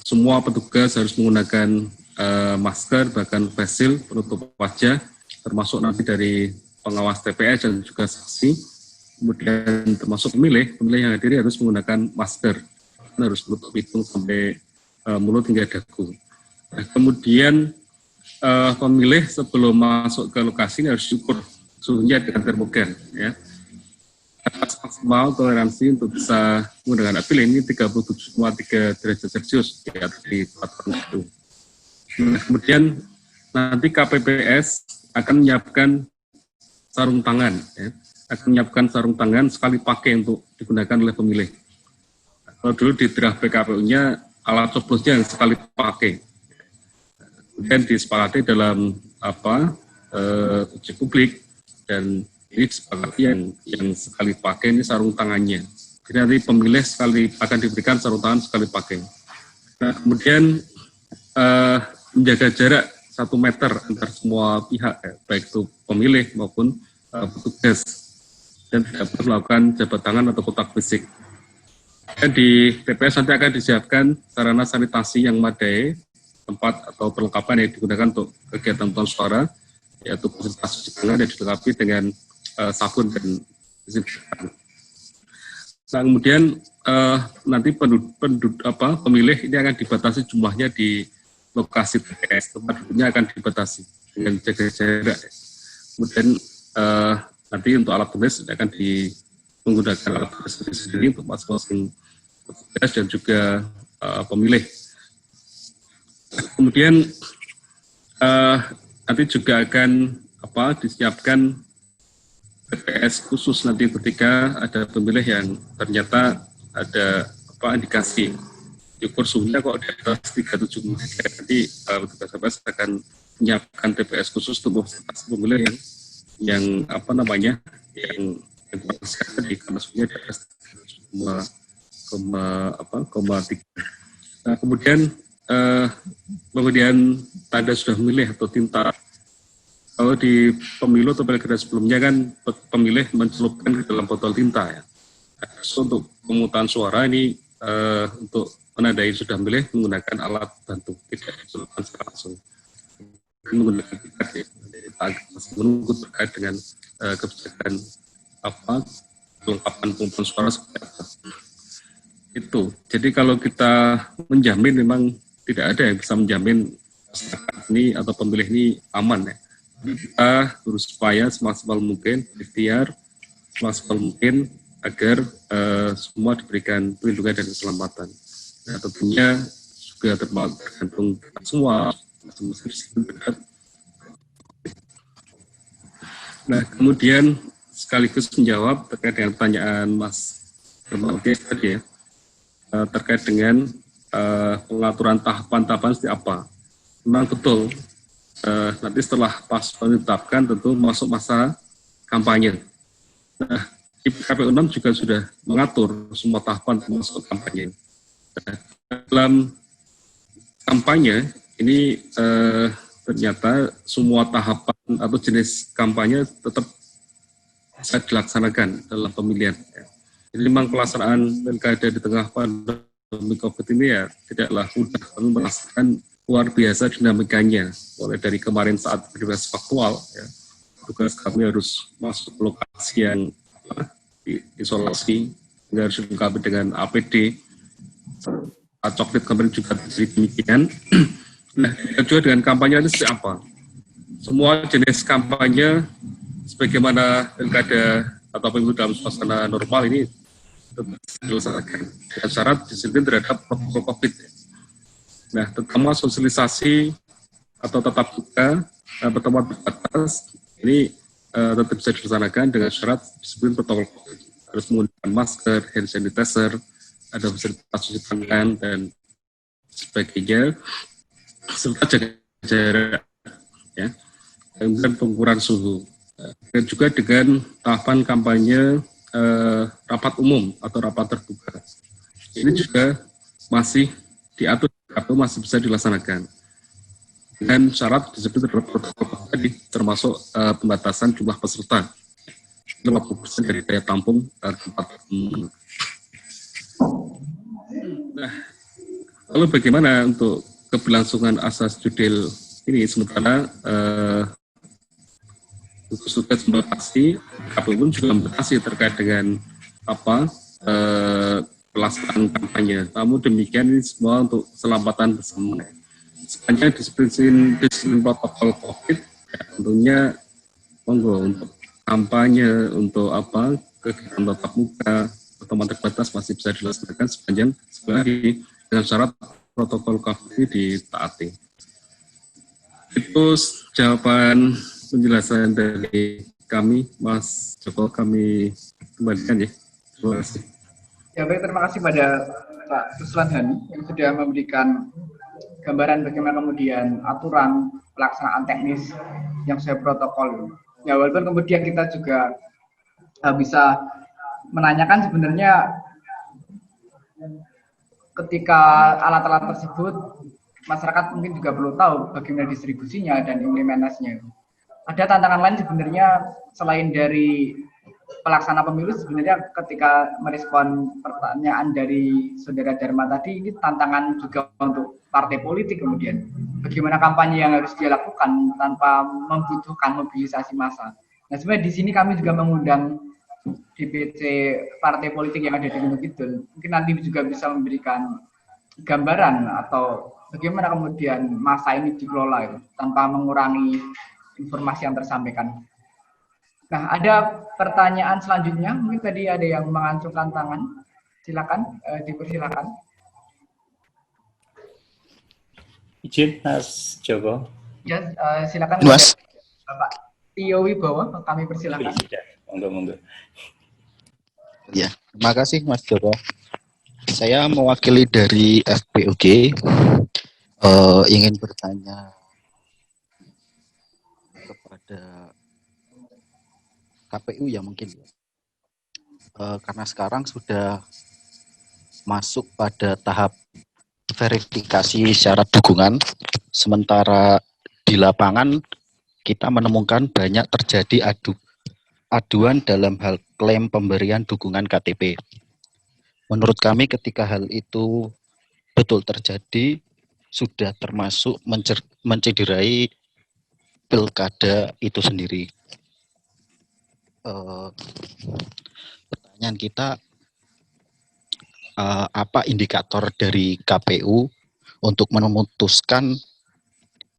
Speaker 3: Semua petugas harus menggunakan masker, bahkan face shield, penutup wajah, termasuk nanti dari pengawas TPS dan juga saksi. Kemudian termasuk pemilih yang hadir harus menggunakan masker, harus menutup hidung sampai mulut hingga dagu. Nah, kemudian pemilih sebelum masuk ke lokasi harus diukur suhunya dengan termogan, ya. Atas maksimal toleransi untuk bisa menggunakan hak pilih ini 37,3 derajat Celcius di peraturan itu. Nah, kemudian nanti KPPS akan menyiapkan sarung tangan, ya. Akan menyiapkan sarung tangan sekali pakai untuk digunakan oleh pemilih. Kalau dulu di draft PKPU-nya alat coblosnya yang sekali pakai. Kemudian disepakati dalam uji publik dan ini disepakati yang sekali pakai ini sarung tangannya. Jadi nanti pemilih akan diberikan sarung tangan sekali pakai. Nah, kemudian menjaga jarak 1 meter antar semua pihak, baik itu pemilih maupun petugas, dan tidak perlu melakukan jabat tangan atau kontak fisik. Dan di TPS nanti akan disiapkan sarana sanitasi yang memadai, tempat atau perlengkapan yang digunakan untuk kegiatan pemungutan suara, yaitu fasilitas cuci tangan yang dilengkapi dengan sabun dan disinfektan. Nah, kemudian nanti pemilih ini akan dibatasi jumlahnya di lokasi TPS, tempat duduknya akan dibatasi dengan jaga jarak. Kemudian nanti untuk alat tulis akan menggunakan alat tulis sendiri untuk masing-masing petugas dan juga pemilih. Kemudian nanti juga akan disiapkan TPS khusus nanti ketika ada pemilih yang ternyata ada indikasi diukur suhunya kok di atas 37, nanti petugas TPS akan menyiapkan TPS khusus untuk pemilih yang tadi karena suhunya di atas 37,3. Nah, kemudian tanda sudah memilih atau tinta. Kalau di pemilu atau pilkada sebelumnya kan pemilih mencelupkan ke dalam botol tinta ya. So, untuk pemungutan suara ini untuk menandai sudah memilih menggunakan alat bantu, tidak dicelupkan secara langsung. Menggunakan tinta masih menunggu terkait dengan kebijakan kelengkapan pemungutan suara seperti apa. Itu. Jadi kalau kita menjamin, memang tidak ada yang bisa menjamin masyarakat ini atau pemilih ini aman ya. Kita berusaha semaksimal mungkin, ikhtiar semaksimal mungkin agar semua diberikan perlindungan dan keselamatan. Nah, tentunya juga tergantung semua masing-masing. Nah, kemudian sekaligus menjawab terkait dengan pertanyaan Mas Hermawati tadi ya, terkait dengan pengaturan tahapan-tahapan seperti apa. Memang betul, nanti setelah paslon ditetapkan tentu masuk masa kampanye. Nah, KPU 6 juga sudah mengatur semua tahapan termasuk kampanye. Nah, dalam kampanye ini ternyata semua tahapan atau jenis kampanye tetap bisa dilaksanakan dalam pemilihan. Jadi memang pelaksanaan pilkada di tengah pandemi COVID ini ya tidaklah mudah, kami merasakan luar biasa dinamikanya. Mulai dari kemarin saat verifikasi faktual, ya, tugas kami harus masuk ke lokasi yang isolasi, harus dilengkapi dengan APD. Coklit kemarin juga demikian. Nah, juga dengan kampanye ini seperti apa? Semua jenis kampanye sebagaimana pilkada atau pemilu dalam suasana normal ini dilaksanakan dengan syarat disiplin terhadap protokol COVID. Nah, terutama sosialisasi atau tatap muka pertemuan terbatas ini tetap bisa dilaksanakan dengan syarat disiplin protokol COVID. Harus menggunakan masker, hand sanitizer, ada fasilitas cuci tangan dan sebagainya, serta jaga jarak, ya, dan pengukuran suhu. Dan juga dengan tahapan kampanye rapat umum atau rapat terbuka. Ini juga masih diatur, atau masih bisa dilaksanakan dengan syarat disiplin terhadap protokol tadi, termasuk pembatasan jumlah peserta 50% dari daya tampung tempat umum. Nah, lalu bagaimana untuk keberlangsungan asas judil ini, sementara tugas membatasi, KPU pun juga membatasi terkait dengan pelaksanaan kampanye. Namun demikian ini semua untuk keselamatan bersama. Sepanjang disiplin protokol COVID, ya, tentunya monggo untuk kampanye, untuk kegiatan tatap muka, pertemuan terbatas masih bisa dilaksanakan sepanjang sekali dengan syarat protokol COVID ditaati. Itu jawaban penjelasan dari kami, Mas Joko, kami kembalikan ya. Terima kasih.
Speaker 4: Ya baik, terima kasih pada Pak Ruslan Hani yang sudah memberikan gambaran bagaimana kemudian aturan pelaksanaan teknis yang sesuai protokol. Ya, walaupun kemudian kita juga bisa menanyakan sebenarnya ketika alat-alat tersebut masyarakat mungkin juga perlu tahu bagaimana distribusinya dan implementasinya. Ada tantangan lain sebenarnya selain dari pelaksana pemilu, sebenarnya ketika merespon pertanyaan dari saudara Dharma tadi, ini tantangan juga untuk partai politik kemudian. Bagaimana kampanye yang harus dia lakukan tanpa membutuhkan mobilisasi massa. Nah sebenarnya di sini kami juga mengundang DPC partai politik yang ada di Gunung Kidul. Mungkin nanti juga bisa memberikan gambaran atau bagaimana kemudian masa ini dikelola tanpa mengurangi informasi yang tersampaikan. Nah, ada pertanyaan selanjutnya. Mungkin tadi ada yang mengacungkan tangan. Silakan, dipersilakan.
Speaker 10: Izin, Mas Joko.
Speaker 4: Ya, silakan.
Speaker 10: Mas.
Speaker 4: Bapak Tio Wibowo, kami persilakan.
Speaker 10: Monggo.
Speaker 11: Ya, terima kasih Mas Joko. Saya mewakili dari FPUG, ingin bertanya kepada KPU ya mungkin, karena sekarang sudah masuk pada tahap verifikasi syarat dukungan, sementara di lapangan kita menemukan banyak terjadi aduan dalam hal klaim pemberian dukungan KTP. Menurut kami ketika hal itu betul terjadi, sudah termasuk mencederai pilkada itu sendiri. Pertanyaan kita, apa indikator dari KPU untuk memutuskan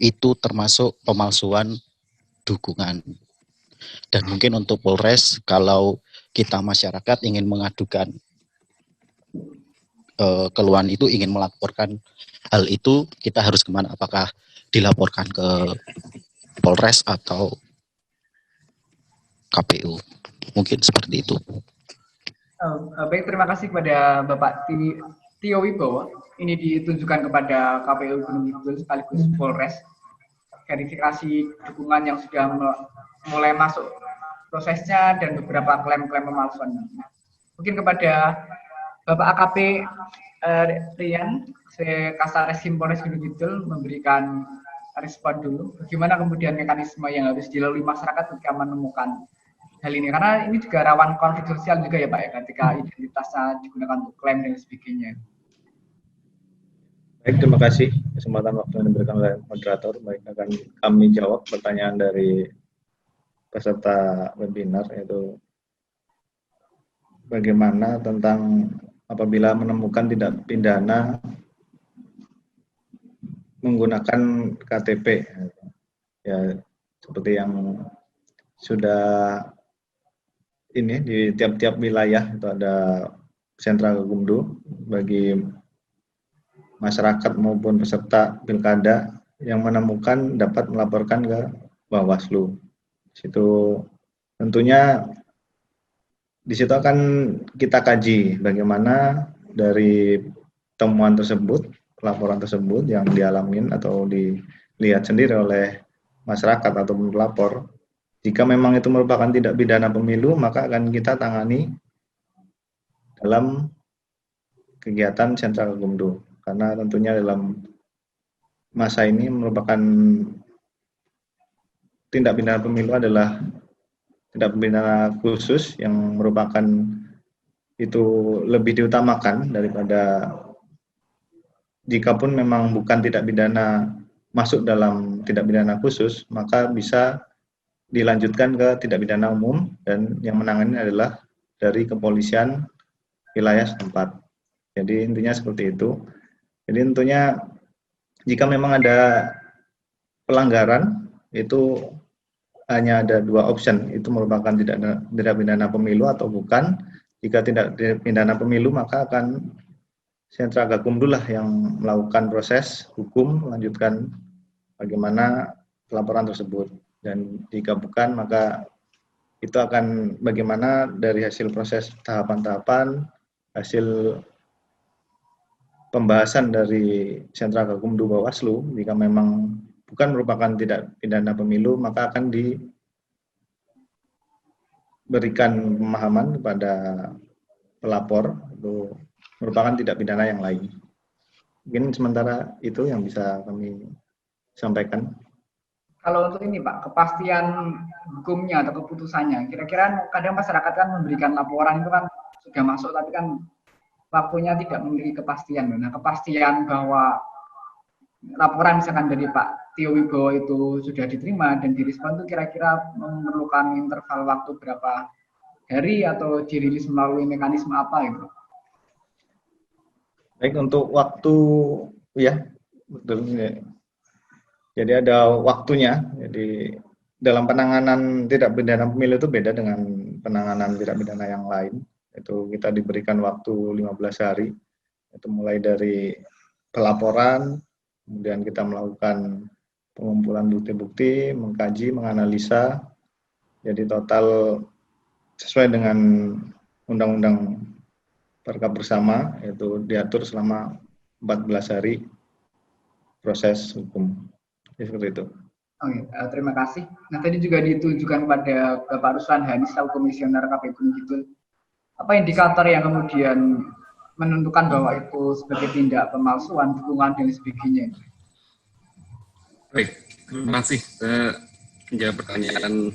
Speaker 11: itu termasuk pemalsuan dukungan? Dan mungkin untuk Polres, kalau kita masyarakat ingin mengadukan keluhan itu, ingin melaporkan hal itu, kita harus kemana? Apakah dilaporkan ke Polres atau KPU? Mungkin seperti itu.
Speaker 4: Baik, terima kasih kepada Bapak Tio Wibowo. Ini ditunjukkan kepada KPU Gunung Kidul sekaligus Polres. Verifikasi dukungan yang sudah mulai masuk prosesnya dan beberapa klaim-klaim pemalsuan. Mungkin kepada Bapak AKP Rian, Kasareskrim Polres Gunung Kidul memberikan respon dulu. Bagaimana kemudian mekanisme yang harus dilalui masyarakat ketika menemukan hal ini, karena ini juga rawan konflik sosial juga ya Pak ya, ketika identitasnya digunakan untuk klaim dan sebagainya.
Speaker 7: Baik, terima kasih kesempatan waktu yang diberikan oleh moderator. Baik, akan kami jawab pertanyaan dari peserta webinar, yaitu bagaimana tentang apabila menemukan tindak pidana menggunakan KTP. Ya, seperti yang sudah ini di tiap-tiap wilayah itu ada sentra Gakumdu bagi masyarakat maupun peserta pilkada yang menemukan dapat melaporkan ke Bawaslu. Situ tentunya di situ akan kita kaji bagaimana dari temuan tersebut, laporan tersebut yang dialamin atau dilihat sendiri oleh masyarakat atau pelapor. Jika memang itu merupakan tindak pidana pemilu, maka akan kita tangani dalam kegiatan sentra Gakumdu. Karena tentunya dalam masa ini merupakan tindak pidana pemilu adalah tindak pidana khusus yang merupakan itu lebih diutamakan daripada jikapun memang bukan tindak pidana masuk dalam tindak pidana khusus, maka bisa dilanjutkan ke tindak pidana umum dan yang menangani adalah dari kepolisian wilayah setempat. Jadi intinya seperti itu. Jadi tentunya jika memang ada pelanggaran itu hanya ada dua option, itu merupakan tindak pidana pemilu atau bukan. Jika tidak pidana pemilu maka akan sentra Gakumdu lah yang melakukan proses hukum melanjutkan bagaimana pelaporan tersebut. Dan jika bukan maka itu akan bagaimana dari hasil proses tahapan-tahapan, hasil pembahasan dari sentra Gakumdu Bawaslu, jika memang bukan merupakan tidak pidana pemilu maka akan diberikan pemahaman kepada pelapor itu merupakan tidak pidana yang lain. Mungkin sementara itu yang bisa kami sampaikan.
Speaker 4: Kalau untuk ini Pak, kepastian hukumnya atau keputusannya, kira-kira kadang masyarakat kan memberikan laporan itu kan sudah masuk, tapi kan waktunya tidak memiliki kepastian. Nah, kepastian bahwa laporan misalkan dari Pak Tio Wibowo itu sudah diterima dan direspon itu kira-kira memerlukan interval waktu berapa hari atau dirilis melalui mekanisme apa gitu?
Speaker 7: Baik, untuk waktu ya, betul. Jadi ada waktunya. Jadi dalam penanganan tindak pidana pemilu itu beda dengan penanganan tindak pidana yang lain. Itu kita diberikan waktu 15 hari. Itu mulai dari pelaporan, kemudian kita melakukan pengumpulan bukti-bukti, mengkaji, menganalisa. Jadi total sesuai dengan Undang-Undang Perkap bersama, yaitu diatur selama 14 hari proses hukum. Ya, seperti itu.
Speaker 4: Oke, terima kasih. Nah, tadi juga ditujukan pada Bapak Ruslan Hani selaku Komisioner KPU Gunung Kidul. Apa indikator yang kemudian menentukan bahwa itu sebagai tindak pemalsuan, dukungan, dan sebagainya?
Speaker 3: Baik, terima kasih. Menjawab pertanyaan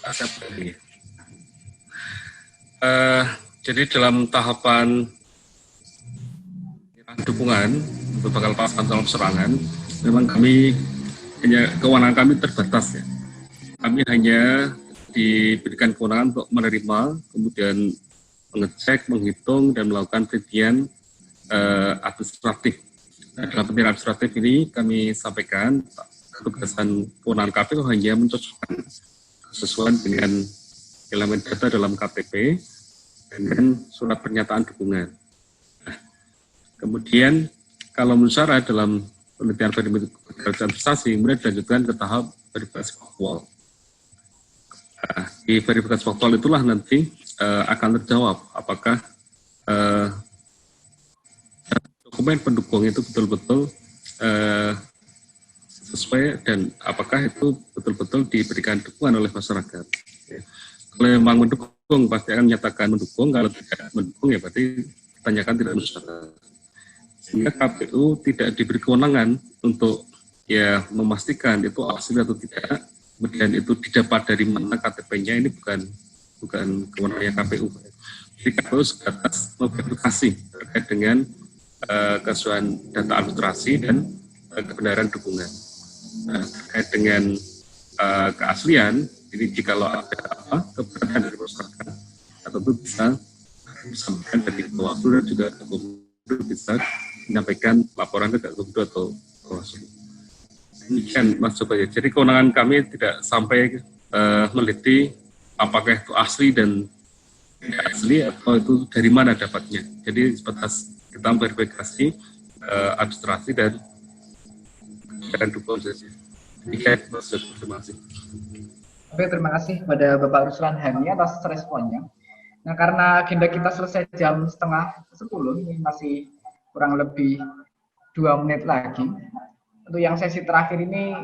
Speaker 3: siapa tadi? Jadi dalam tahapan dukungan untuk bakal pasangan calon serangan, memang kewenangan kami terbatas ya. Kami hanya diberikan kewenangan untuk menerima, kemudian mengecek, menghitung, dan melakukan penelitian administratif. Nah, dalam penelitian administratif ini kami sampaikan tugasan kewenangan KPU hanya mencocokkan sesuai dengan elemen data dalam KTP dengan surat pernyataan dukungan. Nah, kemudian kalau menurut syarat dalam penelitian verifikasi administrasi, kemudian dilanjutkan ke tahap verifikasi faktual. Nah, di verifikasi faktual itulah nanti akan terjawab apakah dokumen pendukung itu betul-betul sesuai dan apakah itu betul-betul diberikan dukungan oleh masyarakat. Ya. Kalau memang mendukung, pasti akan menyatakan mendukung. Kalau tidak mendukung, ya berarti ditanyakan tidak masyarakat. Sehingga KPU tidak diberi kewenangan untuk ya memastikan itu asli atau tidak. Kemudian itu didapat dari mana KTP-nya, ini bukan kewenangannya KPU. Jadi KPU sebatas memverifikasi terkait dengan kesesuaian data administrasi dan kebenaran dukungan. Nah, terkait dengan keaslian, jadi jikalau ada keberatan dari masyarakat, atau itu bisa disampaikan dari Bawaslu dan juga Gubernur bisa menyampaikan laporan ke Gubernur atau Bawaslu. Demikian Mas Coba ya. Jadi kewenangan kami tidak sampai meneliti apakah itu asli dan tidak asli atau itu dari mana dapatnya. Jadi sebatas kita verifikasi administrasi dan dukungan saja. Demikian Mas Coba, terima kasih.
Speaker 4: Oke, terima kasih kepada Bapak Ruslan Hani atas responnya. Nah, karena agenda kita selesai jam 9:30, ini masih kurang lebih 2 menit lagi. Untuk yang sesi terakhir ini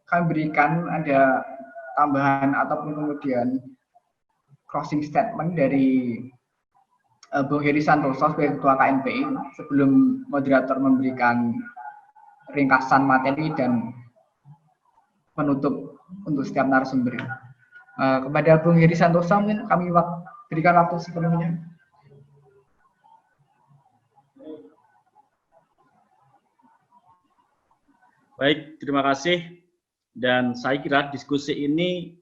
Speaker 4: kami berikan ada tambahan ataupun kemudian closing statement dari Bung Heri Santoso sebagai Ketua KNPI sebelum moderator memberikan ringkasan materi dan penutup untuk setiap narasumber. Kepada Bung Heri Santoso mungkin kami berikan waktu sepenuhnya.
Speaker 1: Baik, terima kasih. Dan saya kira diskusi ini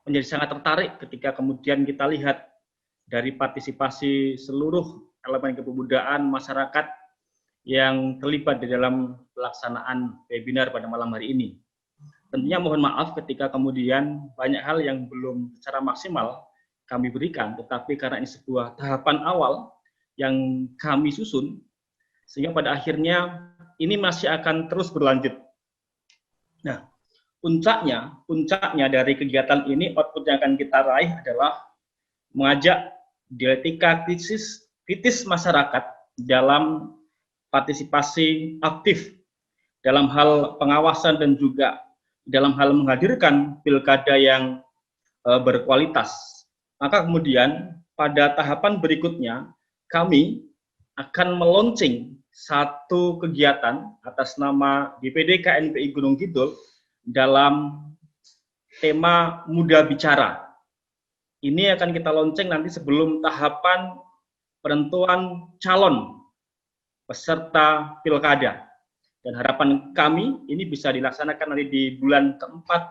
Speaker 1: menjadi sangat tertarik ketika kemudian kita lihat dari partisipasi seluruh elemen kepemudaan masyarakat yang terlibat di dalam pelaksanaan webinar pada malam hari ini. Tentunya mohon maaf ketika kemudian banyak hal yang belum secara maksimal kami berikan, tetapi karena ini sebuah tahapan awal yang kami susun, sehingga pada akhirnya ini masih akan terus berlanjut. Nah, puncaknya dari kegiatan ini, output yang akan kita raih adalah mengajak dialektika kritis masyarakat dalam partisipasi aktif dalam hal pengawasan dan juga dalam hal menghadirkan pilkada yang berkualitas. Maka kemudian pada tahapan berikutnya kami akan meluncing satu kegiatan atas nama DPD KNPI Gunung Kidul dalam tema Muda Bicara. Ini akan kita launching nanti sebelum tahapan penentuan calon peserta pilkada. Dan harapan kami ini bisa dilaksanakan nanti di bulan keempat,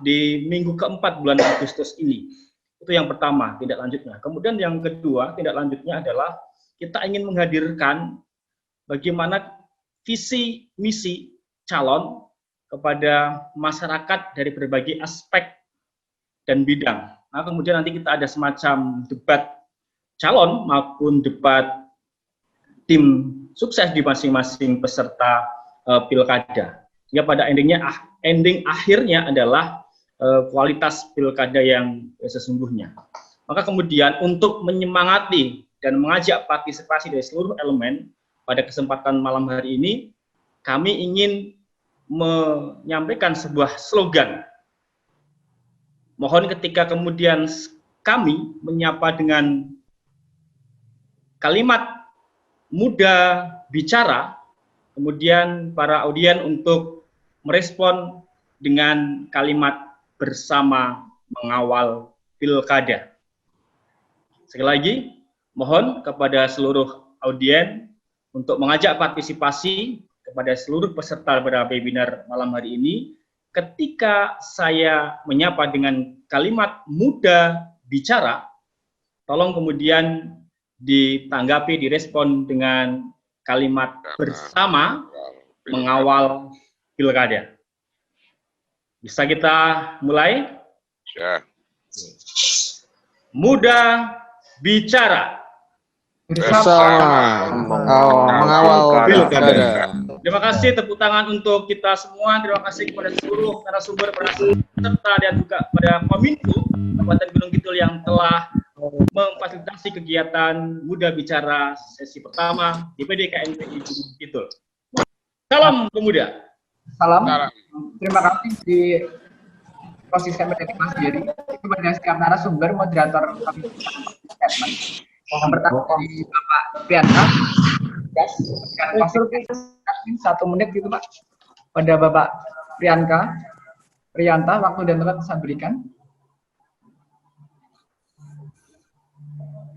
Speaker 1: di minggu keempat bulan Agustus ini. Itu yang pertama, tindak lanjutnya. Kemudian yang kedua, tindak lanjutnya adalah kita ingin menghadirkan bagaimana visi misi calon kepada masyarakat dari berbagai aspek dan bidang. Nah, kemudian nanti kita ada semacam debat calon maupun debat tim sukses di masing-masing peserta pilkada. Ya, pada ending akhirnya adalah kualitas pilkada yang sesungguhnya. Maka kemudian untuk menyemangati dan mengajak partisipasi dari seluruh elemen pada kesempatan malam hari ini, kami ingin menyampaikan sebuah slogan. Mohon ketika kemudian kami menyapa dengan kalimat muda bicara, kemudian para audien untuk merespon dengan kalimat bersama mengawal pilkada. Sekali lagi, mohon kepada seluruh audien untuk mengajak partisipasi kepada seluruh peserta pada webinar malam hari ini. Ketika saya menyapa dengan kalimat muda bicara, tolong kemudian ditanggapi, direspon dengan kalimat bersama mengawal pilkada. Bisa kita mulai?
Speaker 2: Ya.
Speaker 1: Muda bicara.
Speaker 12: Bersama mengawal pilkada.
Speaker 1: Terima kasih, tepuk tangan untuk kita semua. Terima kasih kepada seluruh narasumber, peserta dan juga pada Kominfo Kabupaten Gunung Kidul yang telah memfasilitasi kegiatan Muda Bicara sesi pertama DPD KNPI Gunung Kidul. Salam pemuda.
Speaker 4: Salam. Terima kasih di proses dari Mas Jerry, kepada setiap narasumber, moderator kami statement. Yang pertama dari Bapak Prianta, yes, 1 menit gitu Pak. Pada Bapak Prianta, waktu dan tempat saya berikan.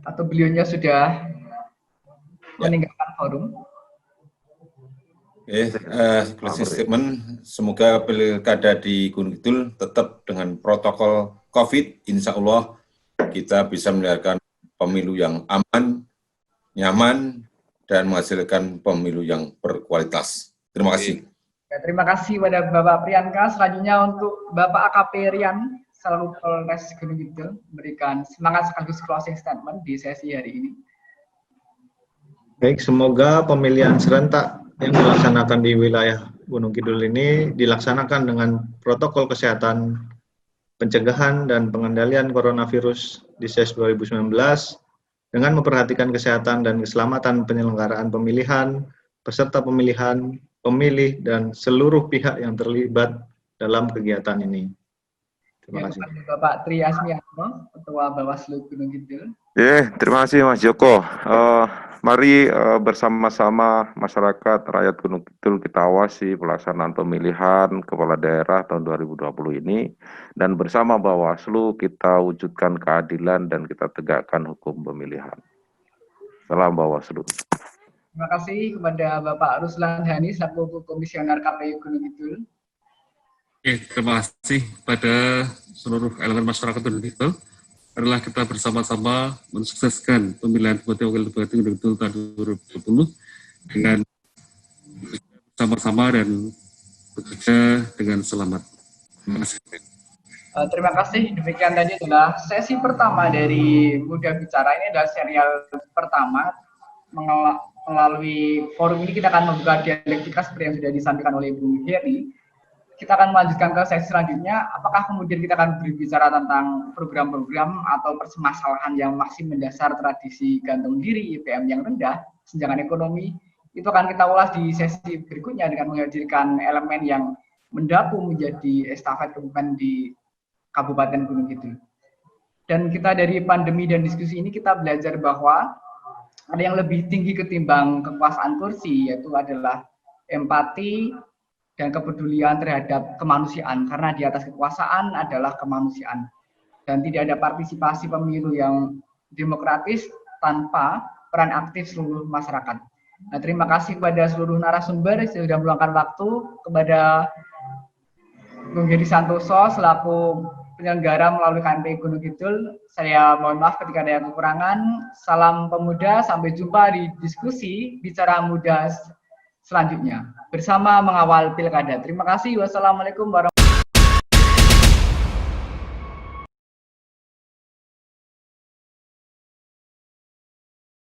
Speaker 4: Atau beliaunya sudah meninggalkan forum.
Speaker 6: Closing statement, semoga pilkada di Gunung Kidul tetap dengan protokol COVID, insya Allah kita bisa menyelenggarakan pemilu yang aman, nyaman, dan menghasilkan pemilu yang berkualitas. Terima kasih.
Speaker 4: Ya, terima kasih pada Bapak Prianka. Selanjutnya untuk Bapak AKP Rian, selaku Polres Gunung Kidul, memberikan semangat sekaligus closing statement di sesi hari ini.
Speaker 7: Baik, semoga pemilihan serentak yang dilaksanakan di wilayah Gunung Kidul ini dilaksanakan dengan protokol kesehatan pencegahan dan pengendalian coronavirus di SES 2019 dengan memperhatikan kesehatan dan keselamatan penyelenggaraan pemilihan, peserta pemilihan, pemilih, dan seluruh pihak yang terlibat dalam kegiatan ini. Terima kasih.
Speaker 4: Bapak Tri Asmianto, Ketua Bawaslu Gunung Kidul.
Speaker 13: Terima kasih Mas Joko. Mari bersama-sama masyarakat rakyat Gunung Kidul kita awasi pelaksanaan pemilihan kepala daerah tahun 2020 ini, dan bersama Bawaslu kita wujudkan keadilan dan kita tegakkan hukum pemilihan. Salam Bawaslu.
Speaker 4: Terima kasih kepada Bapak Ruslan Hani selaku Komisioner KPU Gunung Kidul.
Speaker 3: Terima kasih pada seluruh elemen masyarakat Gunung Kidul. Adalah kita bersama-sama mensukseskan pemilihan Bupati Wakil Bupati Gunung Kidul tahun 2020 dengan bersama-sama dan bekerja dengan selamat. Terima kasih.
Speaker 4: Terima kasih. Demikian tadi adalah sesi pertama dari Muda Bicara. Ini adalah serial pertama. Melalui forum ini kita akan membuka dialektika seperti yang sudah disampaikan oleh Bung Heri. Kita akan melanjutkan ke sesi selanjutnya. Apakah kemudian kita akan berbicara tentang program-program atau permasalahan yang masih mendasar tradisi gantung diri, IPM yang rendah, senjangan ekonomi, itu akan kita ulas di sesi berikutnya dengan menghadirkan elemen yang mendapu menjadi estafet kepemimpinan di Kabupaten Gunung Kidul. Dan kita dari pandemi dan diskusi ini kita belajar bahwa ada yang lebih tinggi ketimbang kekuasaan kursi, yaitu adalah empati dan kepedulian terhadap kemanusiaan, karena di atas kekuasaan adalah kemanusiaan. Dan tidak ada partisipasi pemilu yang demokratis tanpa peran aktif seluruh masyarakat. Nah, terima kasih kepada seluruh narasumber yang sudah meluangkan waktu, kepada Bung Hedi Santoso selaku penyelenggara melalui KNPI Gunung Kidul. Saya mohon maaf ketika ada kekurangan. Salam pemuda, sampai jumpa di diskusi Bicara Muda selanjutnya bersama mengawal pilkada. Terima kasih. Wassalamualaikum warahmatullahi wabarakatuh.